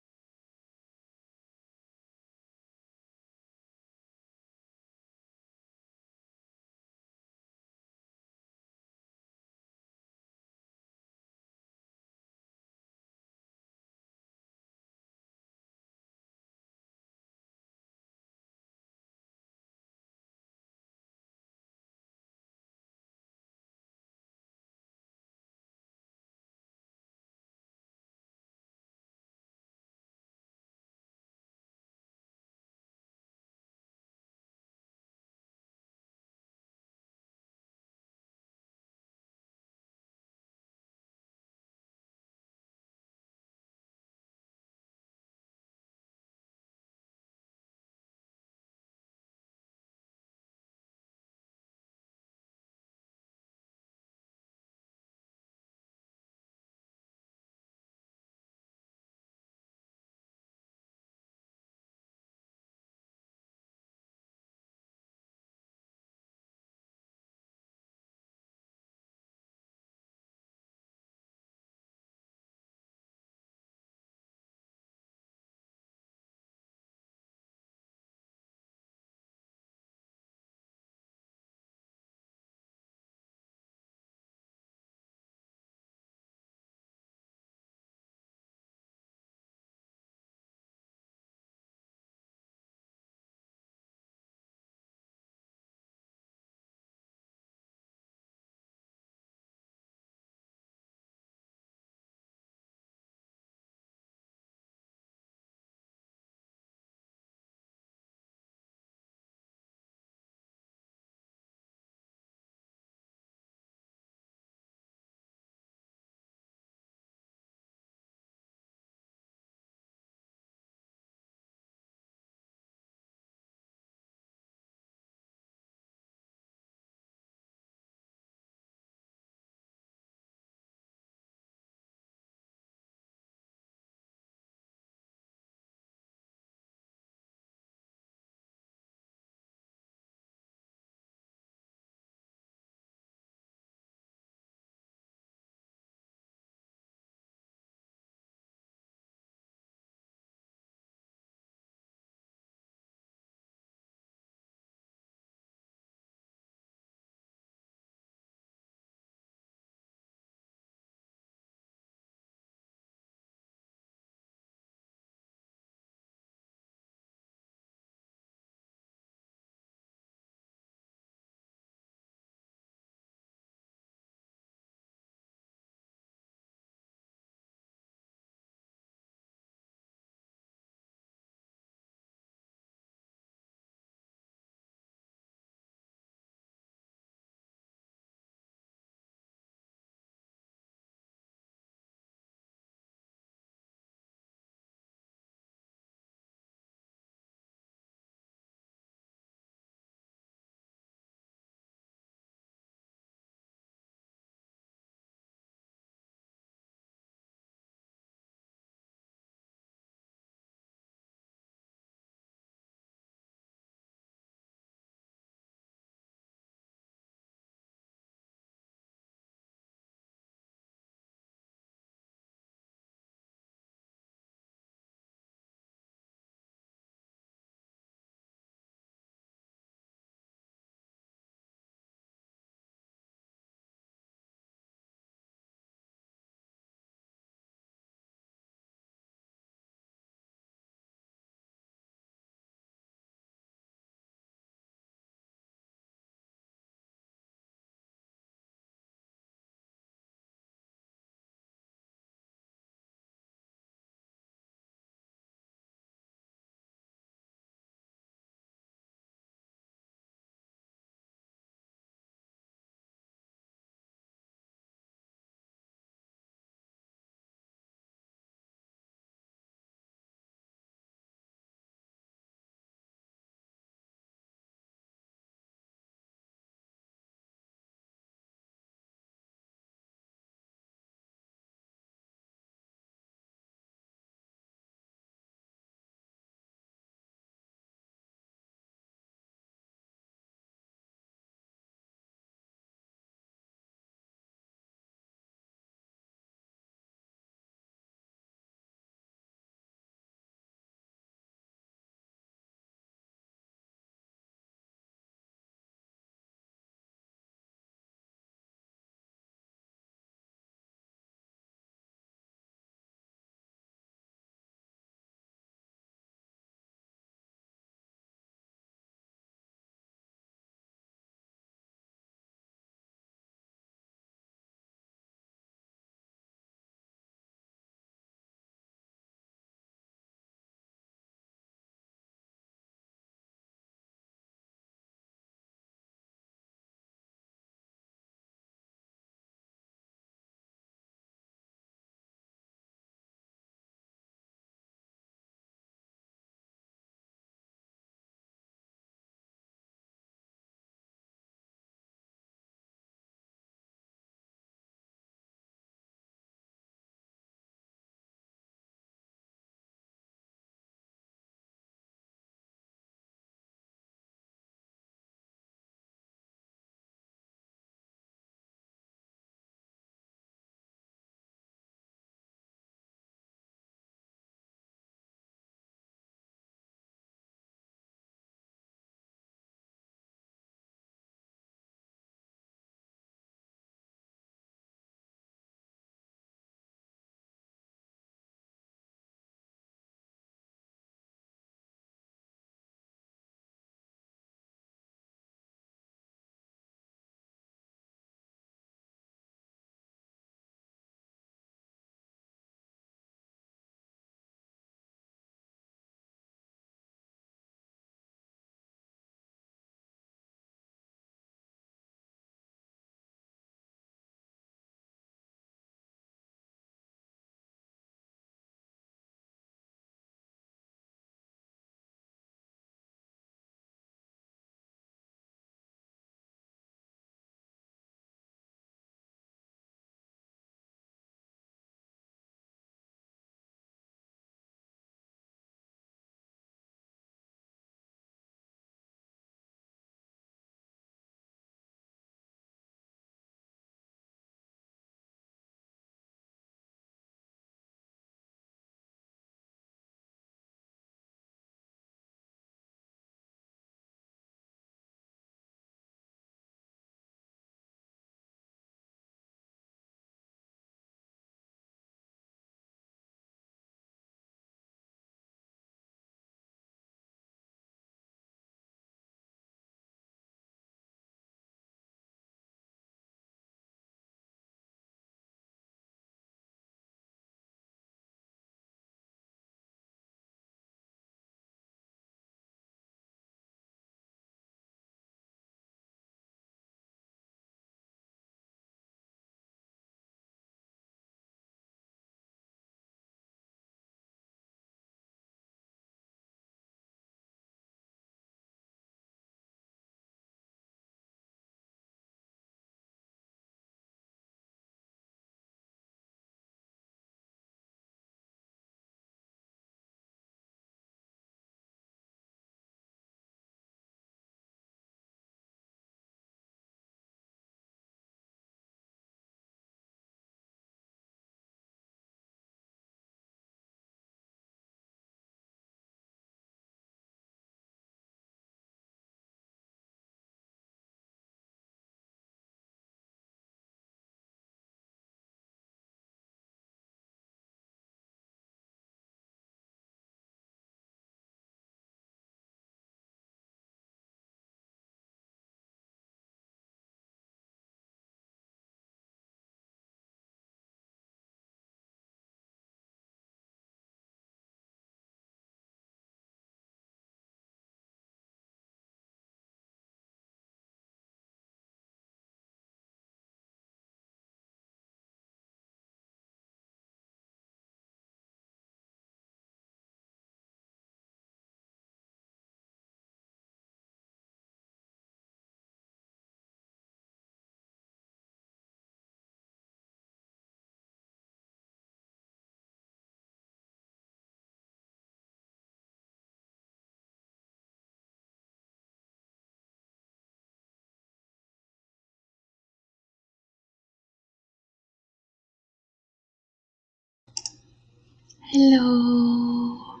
Hello.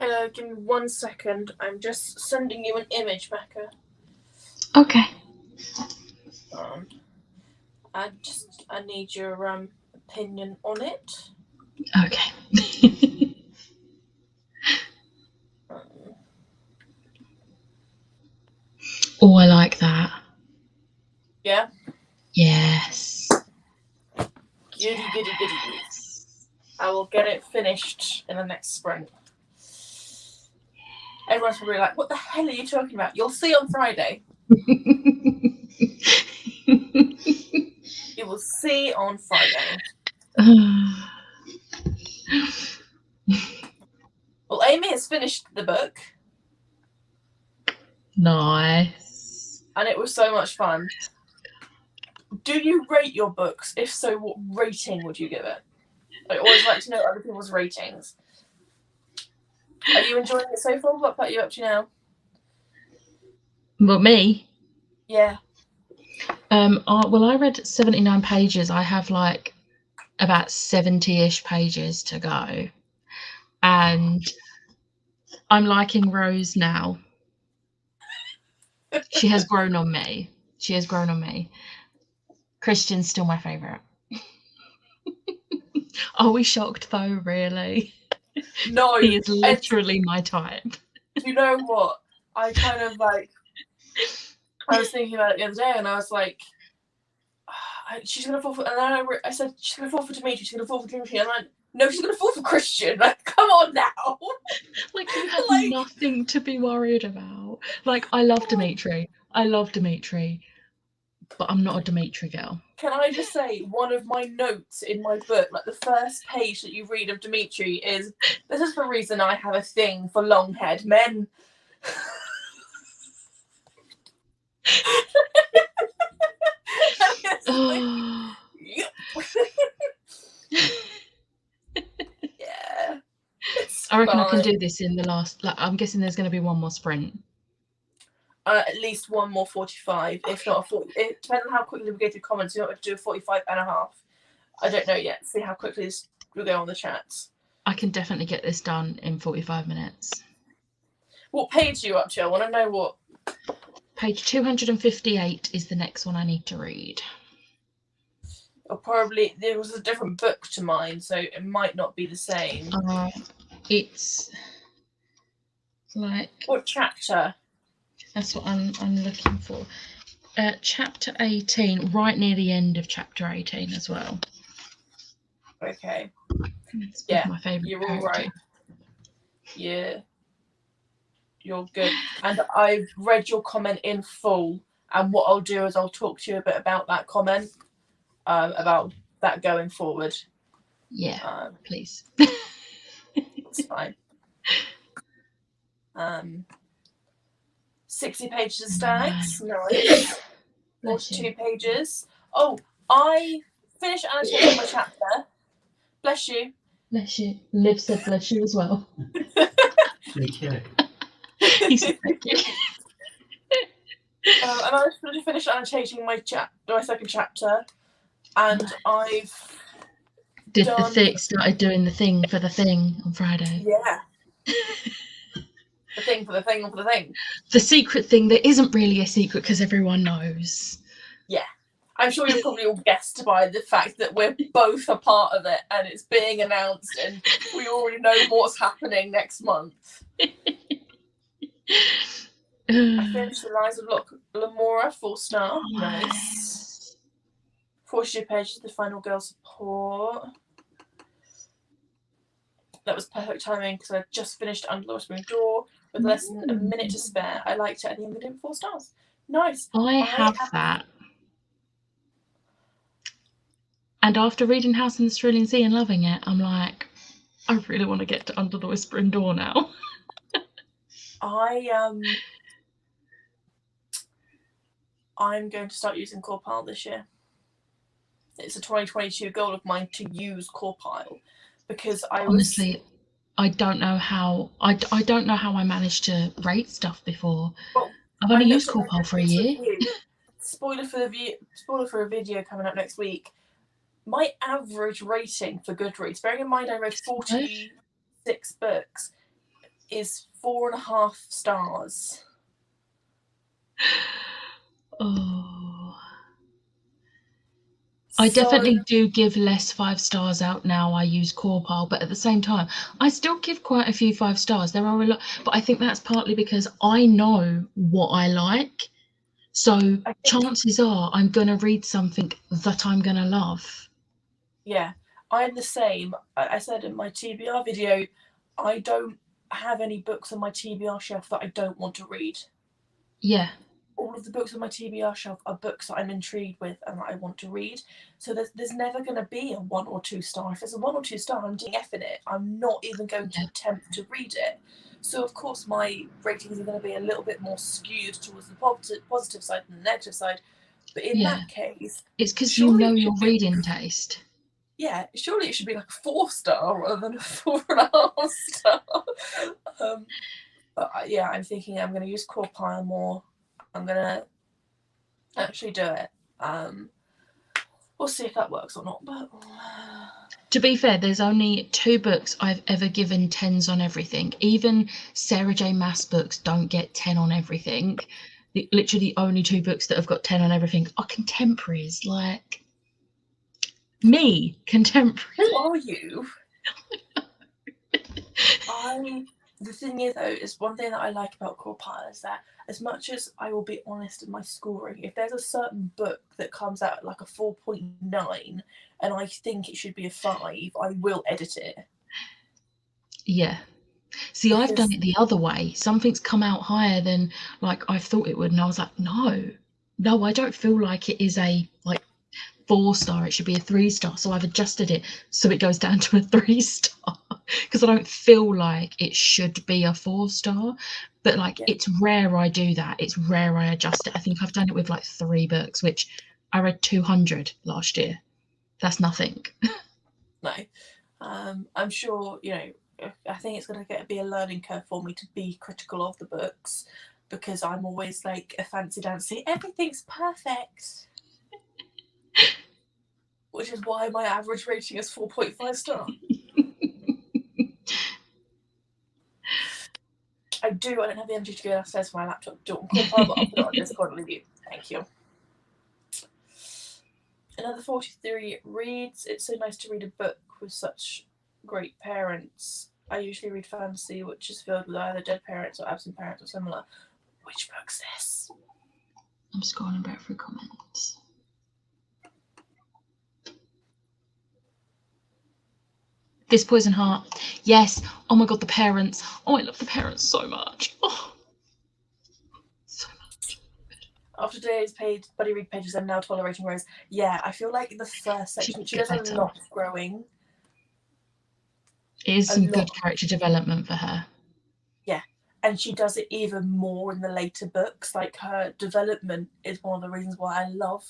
Hello, give me 1 second. I'm just sending you an image, Becca. Okay. I need your opinion on it. Okay. Oh, I like that. Yeah? Yes. Goody, goody, goody. I will get it finished in the next sprint. Everyone's probably like, what the hell are you talking about? You'll see on Friday. You will see on Friday. Well, Amy has finished the book. Nice. And it was so much fun. Do you rate your books? If so, what rating would you give it? I always like to know other people's ratings. Are you enjoying it so far? What are you up to now? But me? Yeah. Well, I read 79 pages. I have like about 70-ish pages to go. And I'm liking Rose now. She has grown on me. Christian's still my favourite. Are we shocked though, really? No. He is literally my type. Do you know what? I kind of like, I was thinking about it the other day and I was like, she's going to fall for, and then I said, she's going to fall for Dimitri, she's going to fall for Dimitri. And I'm like, no, she's going to fall for Christian. Like, come on now. Like, you have nothing to be worried about. Like, I love Dimitri, but I'm not a Dimitri girl. Can I just say, one of my notes in my book, like the first page that you read of Dimitri is, this is the reason I have a thing for long-haired men. Yeah. I reckon I can do this in the last, like, I'm guessing there's going to be one more sprint. At least one more 45, if not a 40. It depends on how quickly we go through comments. You might have to do a 45 and a half. I don't know yet. See how quickly this will go on the chats. I can definitely get this done in 45 minutes. What page are you up to? I want to know what. Page 258 is the next one I need to read. Or probably there was a different book to mine, so it might not be the same. It's like. What chapter? That's what I'm looking for. Chapter 18, right near the end of chapter 18 as well. Okay. It's my favourite. You're all right. Yeah. You're good. And I've read your comment in full. And what I'll do is I'll talk to you a bit about that comment, about that going forward. Yeah, please. That's fine. 60 pages of stacks. Nice. 42 pages. Oh, I finished annotating my chapter. Bless you. Bless you. Liv said bless you as well. Thank you. He said thank you. And I finished annotating my second chapter, and I've started doing the thing for the thing on Friday. Yeah. The thing for the thing for the thing. The secret thing that isn't really a secret because everyone knows. Yeah. I'm sure you're probably all guessed by the fact that we're both a part of it and it's being announced and we already know what's happening next month. I finished the Lies of Lamora, 4-star. Nice. 42 pages of the final girl support. That was perfect timing because I just finished Under the Whispering Door with less than a minute to spare. I liked it. I think I'm giving it 4 stars. Nice. I have that. And after reading House in the Cerulean Sea and loving it, I'm like, I really want to get to Under the Whispering Door now. I'm going to start using Corpile this year. It's a 2022 goal of mine to use Corpile because honestly, I don't know how I don't know how I managed to rate stuff before. Well, I've only used Corpile for a year. Spoiler for a video coming up next week. my average rating for Goodreads, bearing in mind I read 46 books, is 4.5 stars. Oh. I definitely do give less 5 stars out now. I use CorePile, but at the same time, I still give quite a few 5 stars. There are a lot, but I think that's partly because I know what I like. So chances are I'm going to read something that I'm going to love. Yeah, I'm the same. I said in my TBR video, I don't have any books on my TBR shelf that I don't want to read. Yeah. All of the books on my TBR shelf are books that I'm intrigued with and that I want to read. So there's never going to be a 1 or 2 star. If it's a 1 or 2 star, I'm doing F in it. I'm not even going to attempt to read it. So of course my ratings are going to be a little bit more skewed towards the positive side than the negative side. But in that case, it's because you know your reading taste. Yeah, surely it should be like a 4 star rather than a 4.5 star. But yeah, I'm thinking I'm going to use CorePile more. I'm going to actually do it. We'll see if that works or not. But to be fair, there's only 2 books I've ever given 10s on everything. Even Sarah J. Maas books don't get 10 on everything. Literally the only 2 books that have got 10 on everything are contemporaries. Like me, contemporary. Who are you? The thing is, though, is one thing that I like about CorePile is that as much as I will be honest in my scoring, if there's a certain book that comes out like a 4.9 and I think it should be a 5, I will edit it. Yeah. See, I've done it the other way. Something's come out higher than like I thought it would, and I was like, no, I don't feel like it is a 4 star. It should be a 3 star. So I've adjusted it so it goes down to a 3 star because I don't feel like it should be a 4 star. But it's rare I do that. It's rare I adjust it. I think I've done it with 3 books, which I read 200 last year. That's nothing. No, I'm sure, I think it's going to be a learning curve for me to be critical of the books because I'm always like a fancy dancy. Everything's perfect. Which is why my average rating is 4.5 star. I don't have the energy to go downstairs for my laptop. Do it on CorePile, but I'll put it on Discord and leave you. Thank you. Another 43 reads, it's so nice to read a book with such great parents. I usually read fantasy, which is filled with either dead parents or absent parents or similar. Which book's this? I'm scrolling back through comments. This Poison Heart. Yes. Oh my god, the parents. Oh, I love the parents so much. Oh, so much. After today's buddy read pages, I'm now tolerating Rose. Yeah, I feel like the first section, she does a lot of growing. It is some good character development for her. Yeah, and she does it even more in the later books. Like, her development is one of the reasons why I love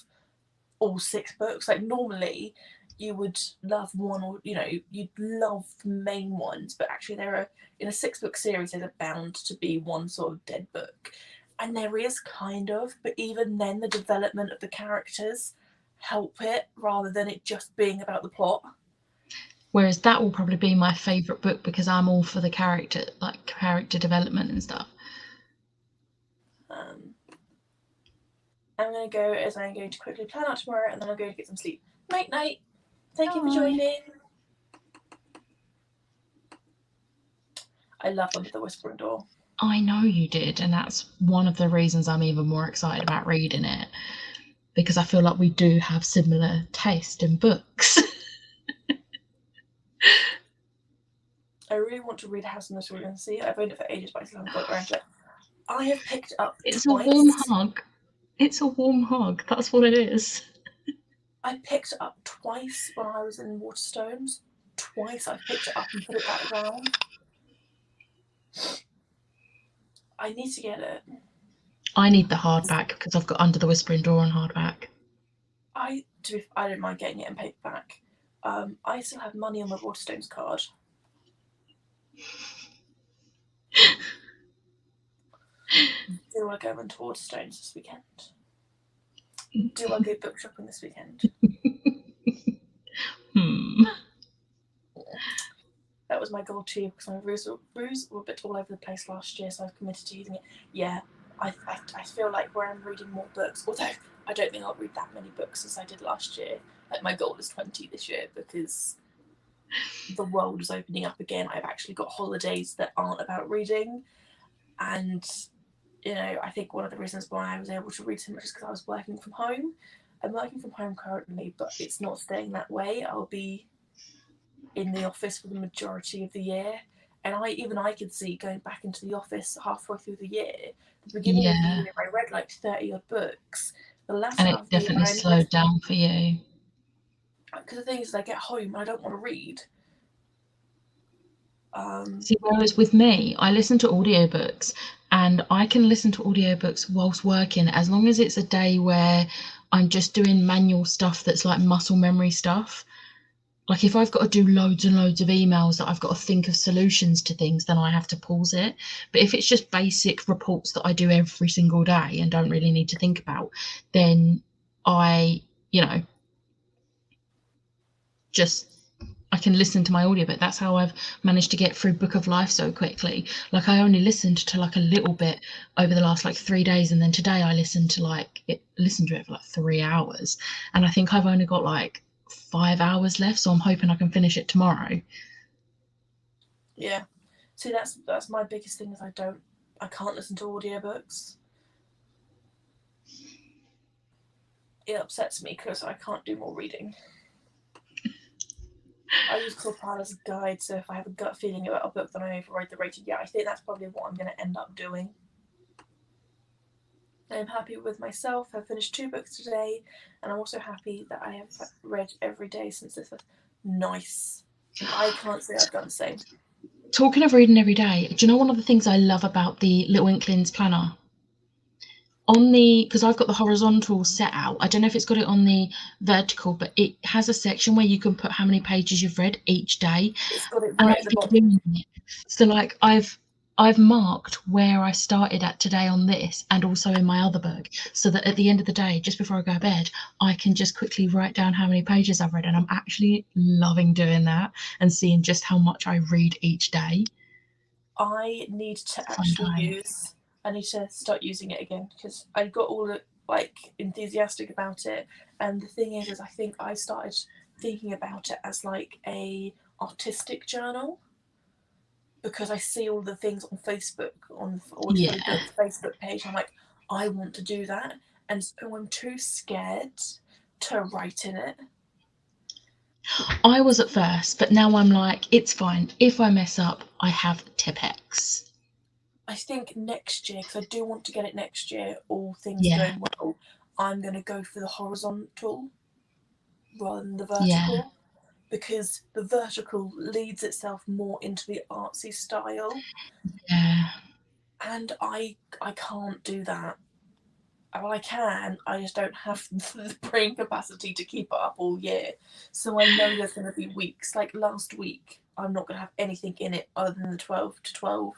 all 6 books. Like, normally you would love one or, you'd love the main ones, but actually there are, in a 6-book series, there's bound to be one sort of dead book. And there is kind of, but even then the development of the characters help it rather than it just being about the plot. Whereas that will probably be my favourite book because I'm all for the character development and stuff. I'm going to go as I'm going to quickly plan out tomorrow and then I'm going to get some sleep. Night, night. Thank you for joining. I love Under the Whispering Door. I know you did, and that's one of the reasons I'm even more excited about reading it, because I feel like we do have similar taste in books. I really want to read House in the Cerulean Sea. I've owned it for ages, but I still haven't got around to it. I have picked it up twice. A warm hug. It's a warm hug. That's what it is. I picked it up twice when I was in Waterstones. Twice I've picked it up and put it back down. I need to get it. I need the hardback because I've got Under the Whispering Door on hardback. I don't mind getting it in paperback. I still have money on my Waterstones card. Do I go into Waterstones this weekend? Do I go book shopping this weekend? that was my goal too, because my reviews were a bit all over the place last year, so I've committed to using it. Yeah, I feel like where I'm reading more books, although I don't think I'll read that many books as I did last year. Like my goal is 20 this year because the world is opening up again. I've actually got holidays that aren't about reading, and I think one of the reasons why I was able to read so much is because I was working from home. I'm working from home currently, but it's not staying that way. I'll be in the office for the majority of the year, and I could see going back into the office halfway through the year. The beginning of the year, I read like 30 odd books. The last And half it of the year, definitely slowed down for you. Because the thing is, I get home and I don't want to read. See, whereas with me, I listen to audiobooks, and I can listen to audiobooks whilst working as long as it's a day where I'm just doing manual stuff that's like muscle memory stuff. Like if I've got to do loads and loads of emails that I've got to think of solutions to things, then I have to pause it. But if it's just basic reports that I do every single day and don't really need to think about, then I can listen to my audiobook. That's how I've managed to get through Book of Life so quickly. Like I only listened to like a little bit over the last like 3 days, and then today I listened to it for like 3 hours, and I think I've only got like 5 hours left, so I'm hoping I can finish it tomorrow. Yeah, see, that's my biggest thing is I can't listen to audiobooks. It upsets me because I can't do more reading. I use Copilot as a guide, so if I have a gut feeling about a book that I override the rating, I think that's probably what I'm going to end up doing. I'm happy with myself. I've finished 2 books today, and I'm also happy that I have read every day since this was nice. I can't say I've done the same. Talking of reading every day, do you know one of the things I love about the Little Inklings planner? Because I've got the horizontal set out, I don't know if it's got it on the vertical, but it has a section where you can put how many pages you've read each day. It's got it right at the bottom. So like I've marked where I started at today on this, and also in my other book, so that at the end of the day, just before I go to bed, I can just quickly write down how many pages I've read, and I'm actually loving doing that and seeing just how much I read each day. I need to actually I need to start using it again, because I got all enthusiastic about it, and the thing is I think I started thinking about it as like a artistic journal, because I see all the things on Facebook, on Audio Book's Facebook page. I'm like, I want to do that, and so I'm too scared to write in it. I was at first, but now I'm like, it's fine. If I mess up, I have Tipp-Ex. I think next year, because I do want to get it next year, all things going well, I'm going to go for the horizontal rather than the vertical, because the vertical leads itself more into the artsy style. Yeah. And I can't do that. Well, I can, I just don't have the brain capacity to keep it up all year. So I know there's going to be weeks, like last week, I'm not going to have anything in it other than the 12 to 12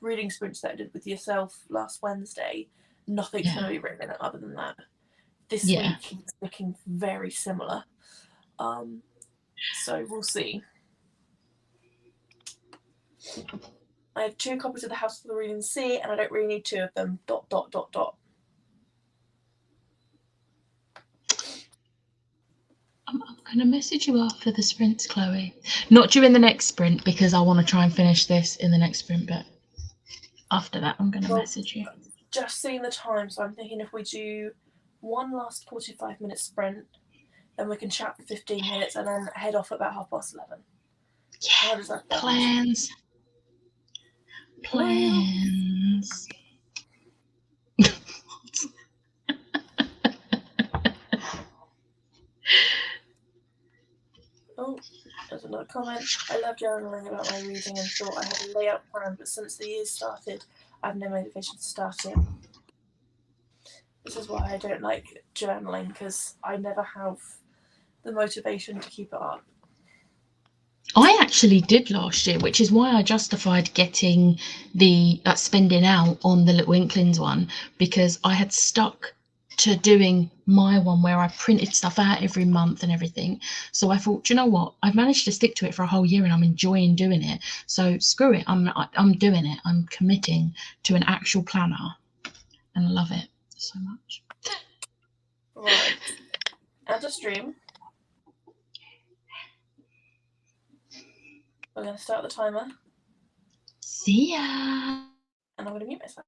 reading sprints that I did with yourself last Wednesday. Nothing's going to be written in it other than that. This week it's looking very similar. So we'll see. I have 2 copies of The House of the Reading Sea, and I don't really need 2 of them. ... I'm going to message you after the sprints, Chloe. Not during the next sprint, because I want to try and finish this in the next sprint, but after that I'm going to message you. Just seeing the time, so I'm thinking if we do one last 45-minute sprint, then we can chat for 15 minutes and then head off at about 11:30. Yeah. How does that Plans. Oh, there's another comment. I love journaling about my reading and thought I had a layout plan, but since the year started, I have no motivation to start it. This is why I don't like journaling, because I never have the motivation to keep it up. I actually did last year, which is why I justified getting the spending out on the Little Inklings one, because I had stuck to doing my one where I printed stuff out every month and everything. So I thought, you know what? I've managed to stick to it for a whole year and I'm enjoying doing it. So screw it. I'm doing it. I'm committing to an actual planner, and I love it so much. Right. End of stream. We're going to start the timer, See ya. and I'm going to mute myself.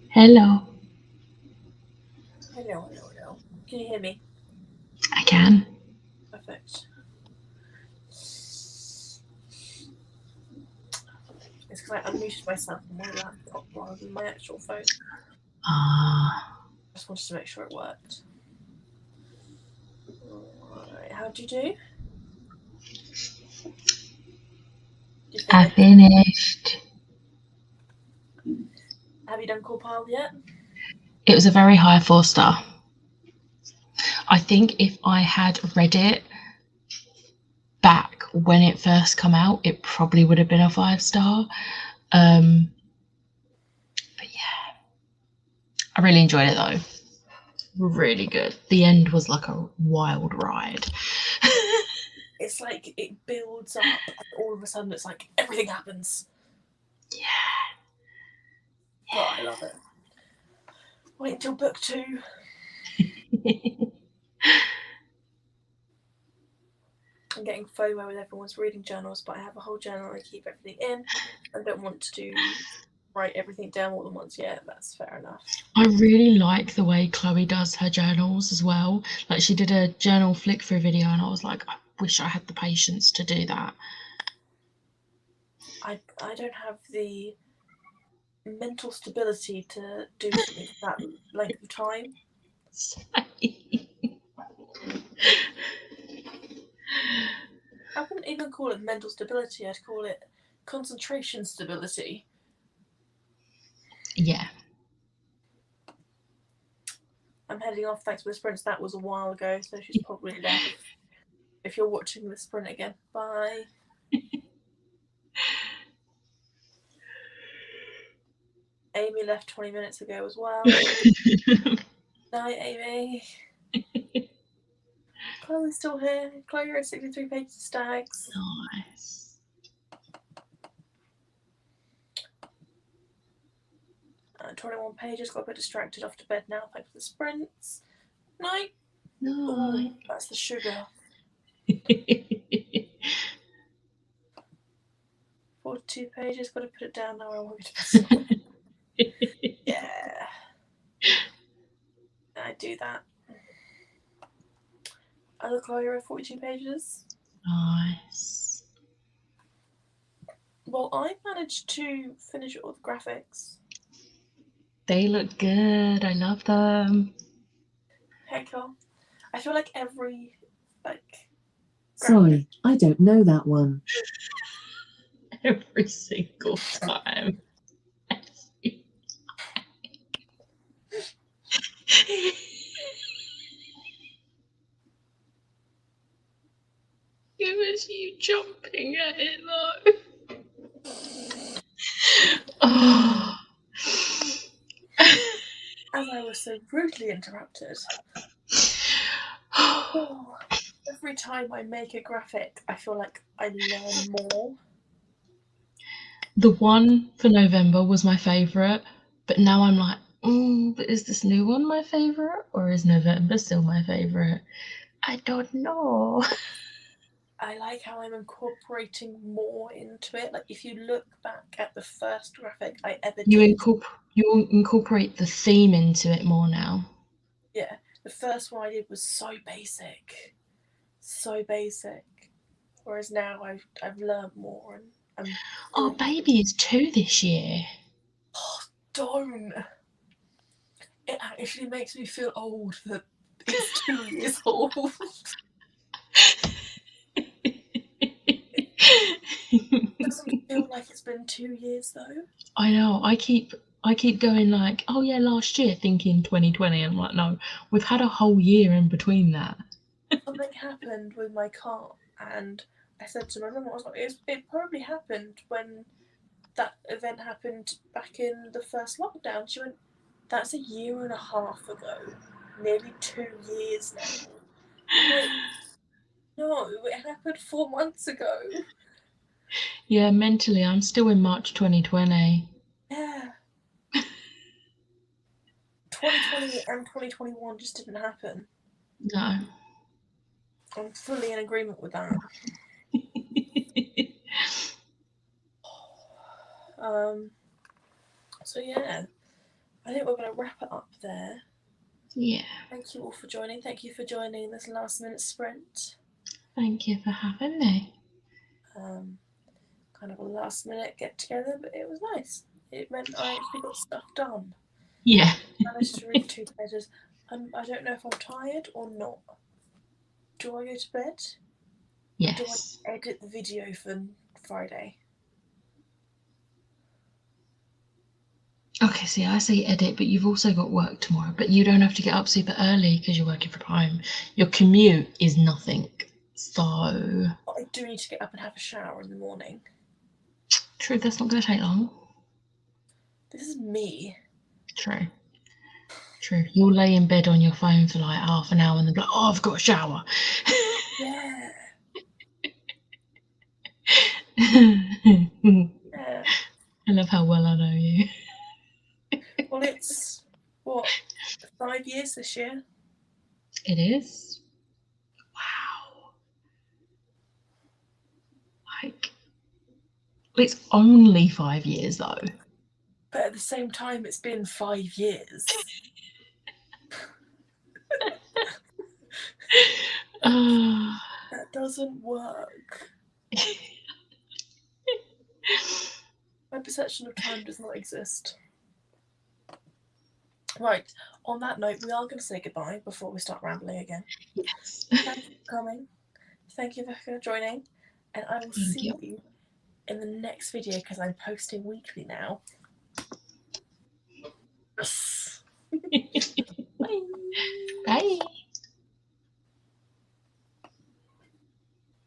Hello. Hello. Can you hear me? I can. Perfect. It's because I unmuted myself on my laptop rather than my actual phone. Ah. Just wanted to make sure it worked. Alright, how'd you do? You I finished? finished. Have you done Corpile yet? It was a very high 4-star. I think if I had read it back when it first come out, it probably would have been a 5-star. But yeah, I really enjoyed it though. Really good. The end was like a wild ride. It's like it builds up and all of a sudden it's like everything happens. Yeah. Oh, I love it. Wait until book 2. I'm getting FOMO with everyone's reading journals, but I have a whole journal. I keep everything in. I don't want to write everything down all at once yet. That's fair enough. I really like the way Chloe does her journals as well. Like she did a journal flick through video and I was like, I wish I had the patience to do that. I don't have the mental stability to do something for that length of time. I wouldn't even call it mental stability. I'd call it concentration stability. Yeah. I'm heading off thanks for the sprints. That was a while ago, so she's probably left. If you're watching the sprint again, bye. Amy left 20 minutes ago as well. Night, Amy. Chloe's still here. Chloe, you're at 63 pages of Stags. Nice. 21 pages. Got a bit distracted. Off to bed now. Thanks for the sprints. Night. No. Ooh, that's the sugar. 42 pages. Got to put it down now. I want to bed. Yeah. I do that. Other Chloe are 42 pages. Nice. Well, I managed to finish all the graphics. They look good. I love them. Heck yeah. I feel like every Sorry, I don't know that one. Every single time. It was you jumping at it though. Oh. as I was so rudely interrupted. Oh, every time I make a graphic, I feel like I learn more. The one for November was my favourite, but now I'm like, but is this new one my favourite, or is November still my favourite? I don't know. I like how I'm incorporating more into it. Like if you look back at the first graphic I ever did, you incorporate the theme into it more now. yeah, the first one I did was so basic. Whereas now I've learned more and Oh, baby is 2 this year. Oh, don't. It actually makes me feel old that it's 2 years old. It doesn't feel like it's been 2 years though. I know. I keep going like, oh yeah, last year, thinking 2020. I'm like, no, we've had a whole year in between that. Something happened with my car, and I said to my mum, I was like, it probably happened when that event happened back in the first lockdown. She went, that's 1.5 years ago, nearly 2 years now. I'm like, no, it happened 4 months ago. Yeah, mentally, I'm still in March 2020. Yeah. 2020 and 2021 just didn't happen. No. I'm fully in agreement with that. So yeah, I think we're going to wrap it up there. Yeah. Thank you all for joining. Thank you for joining this last minute sprint. Thank you for having me. Kind of a last minute get together, but it was nice. It meant I actually got stuff done. Yeah. I managed to read 2 pages. I don't know if I'm tired or not. Do I go to bed? Or do Yes. I edit the video for Friday? Okay, see, I say edit, but you've also got work tomorrow. But you don't have to get up super early because you're working from home. Your commute is nothing. So, But I do need to get up and have a shower in the morning. true, that's not going to take long. This is me. True. True. You'll lay in bed on your phone for like half an hour and then be like, oh, I've got a shower. Yeah. Yeah. I love how well I know you. Well, it's, what, 5 years this year? It is? Wow. Like, it's only 5 years though. But at the same time, it's been 5 years. That doesn't work. My perception of time does not exist. Right, on that note, we are going to say goodbye before we start rambling again. Yes. Thank you for coming. Thank you for joining. And I will see you. you in the next video because I'm posting weekly now.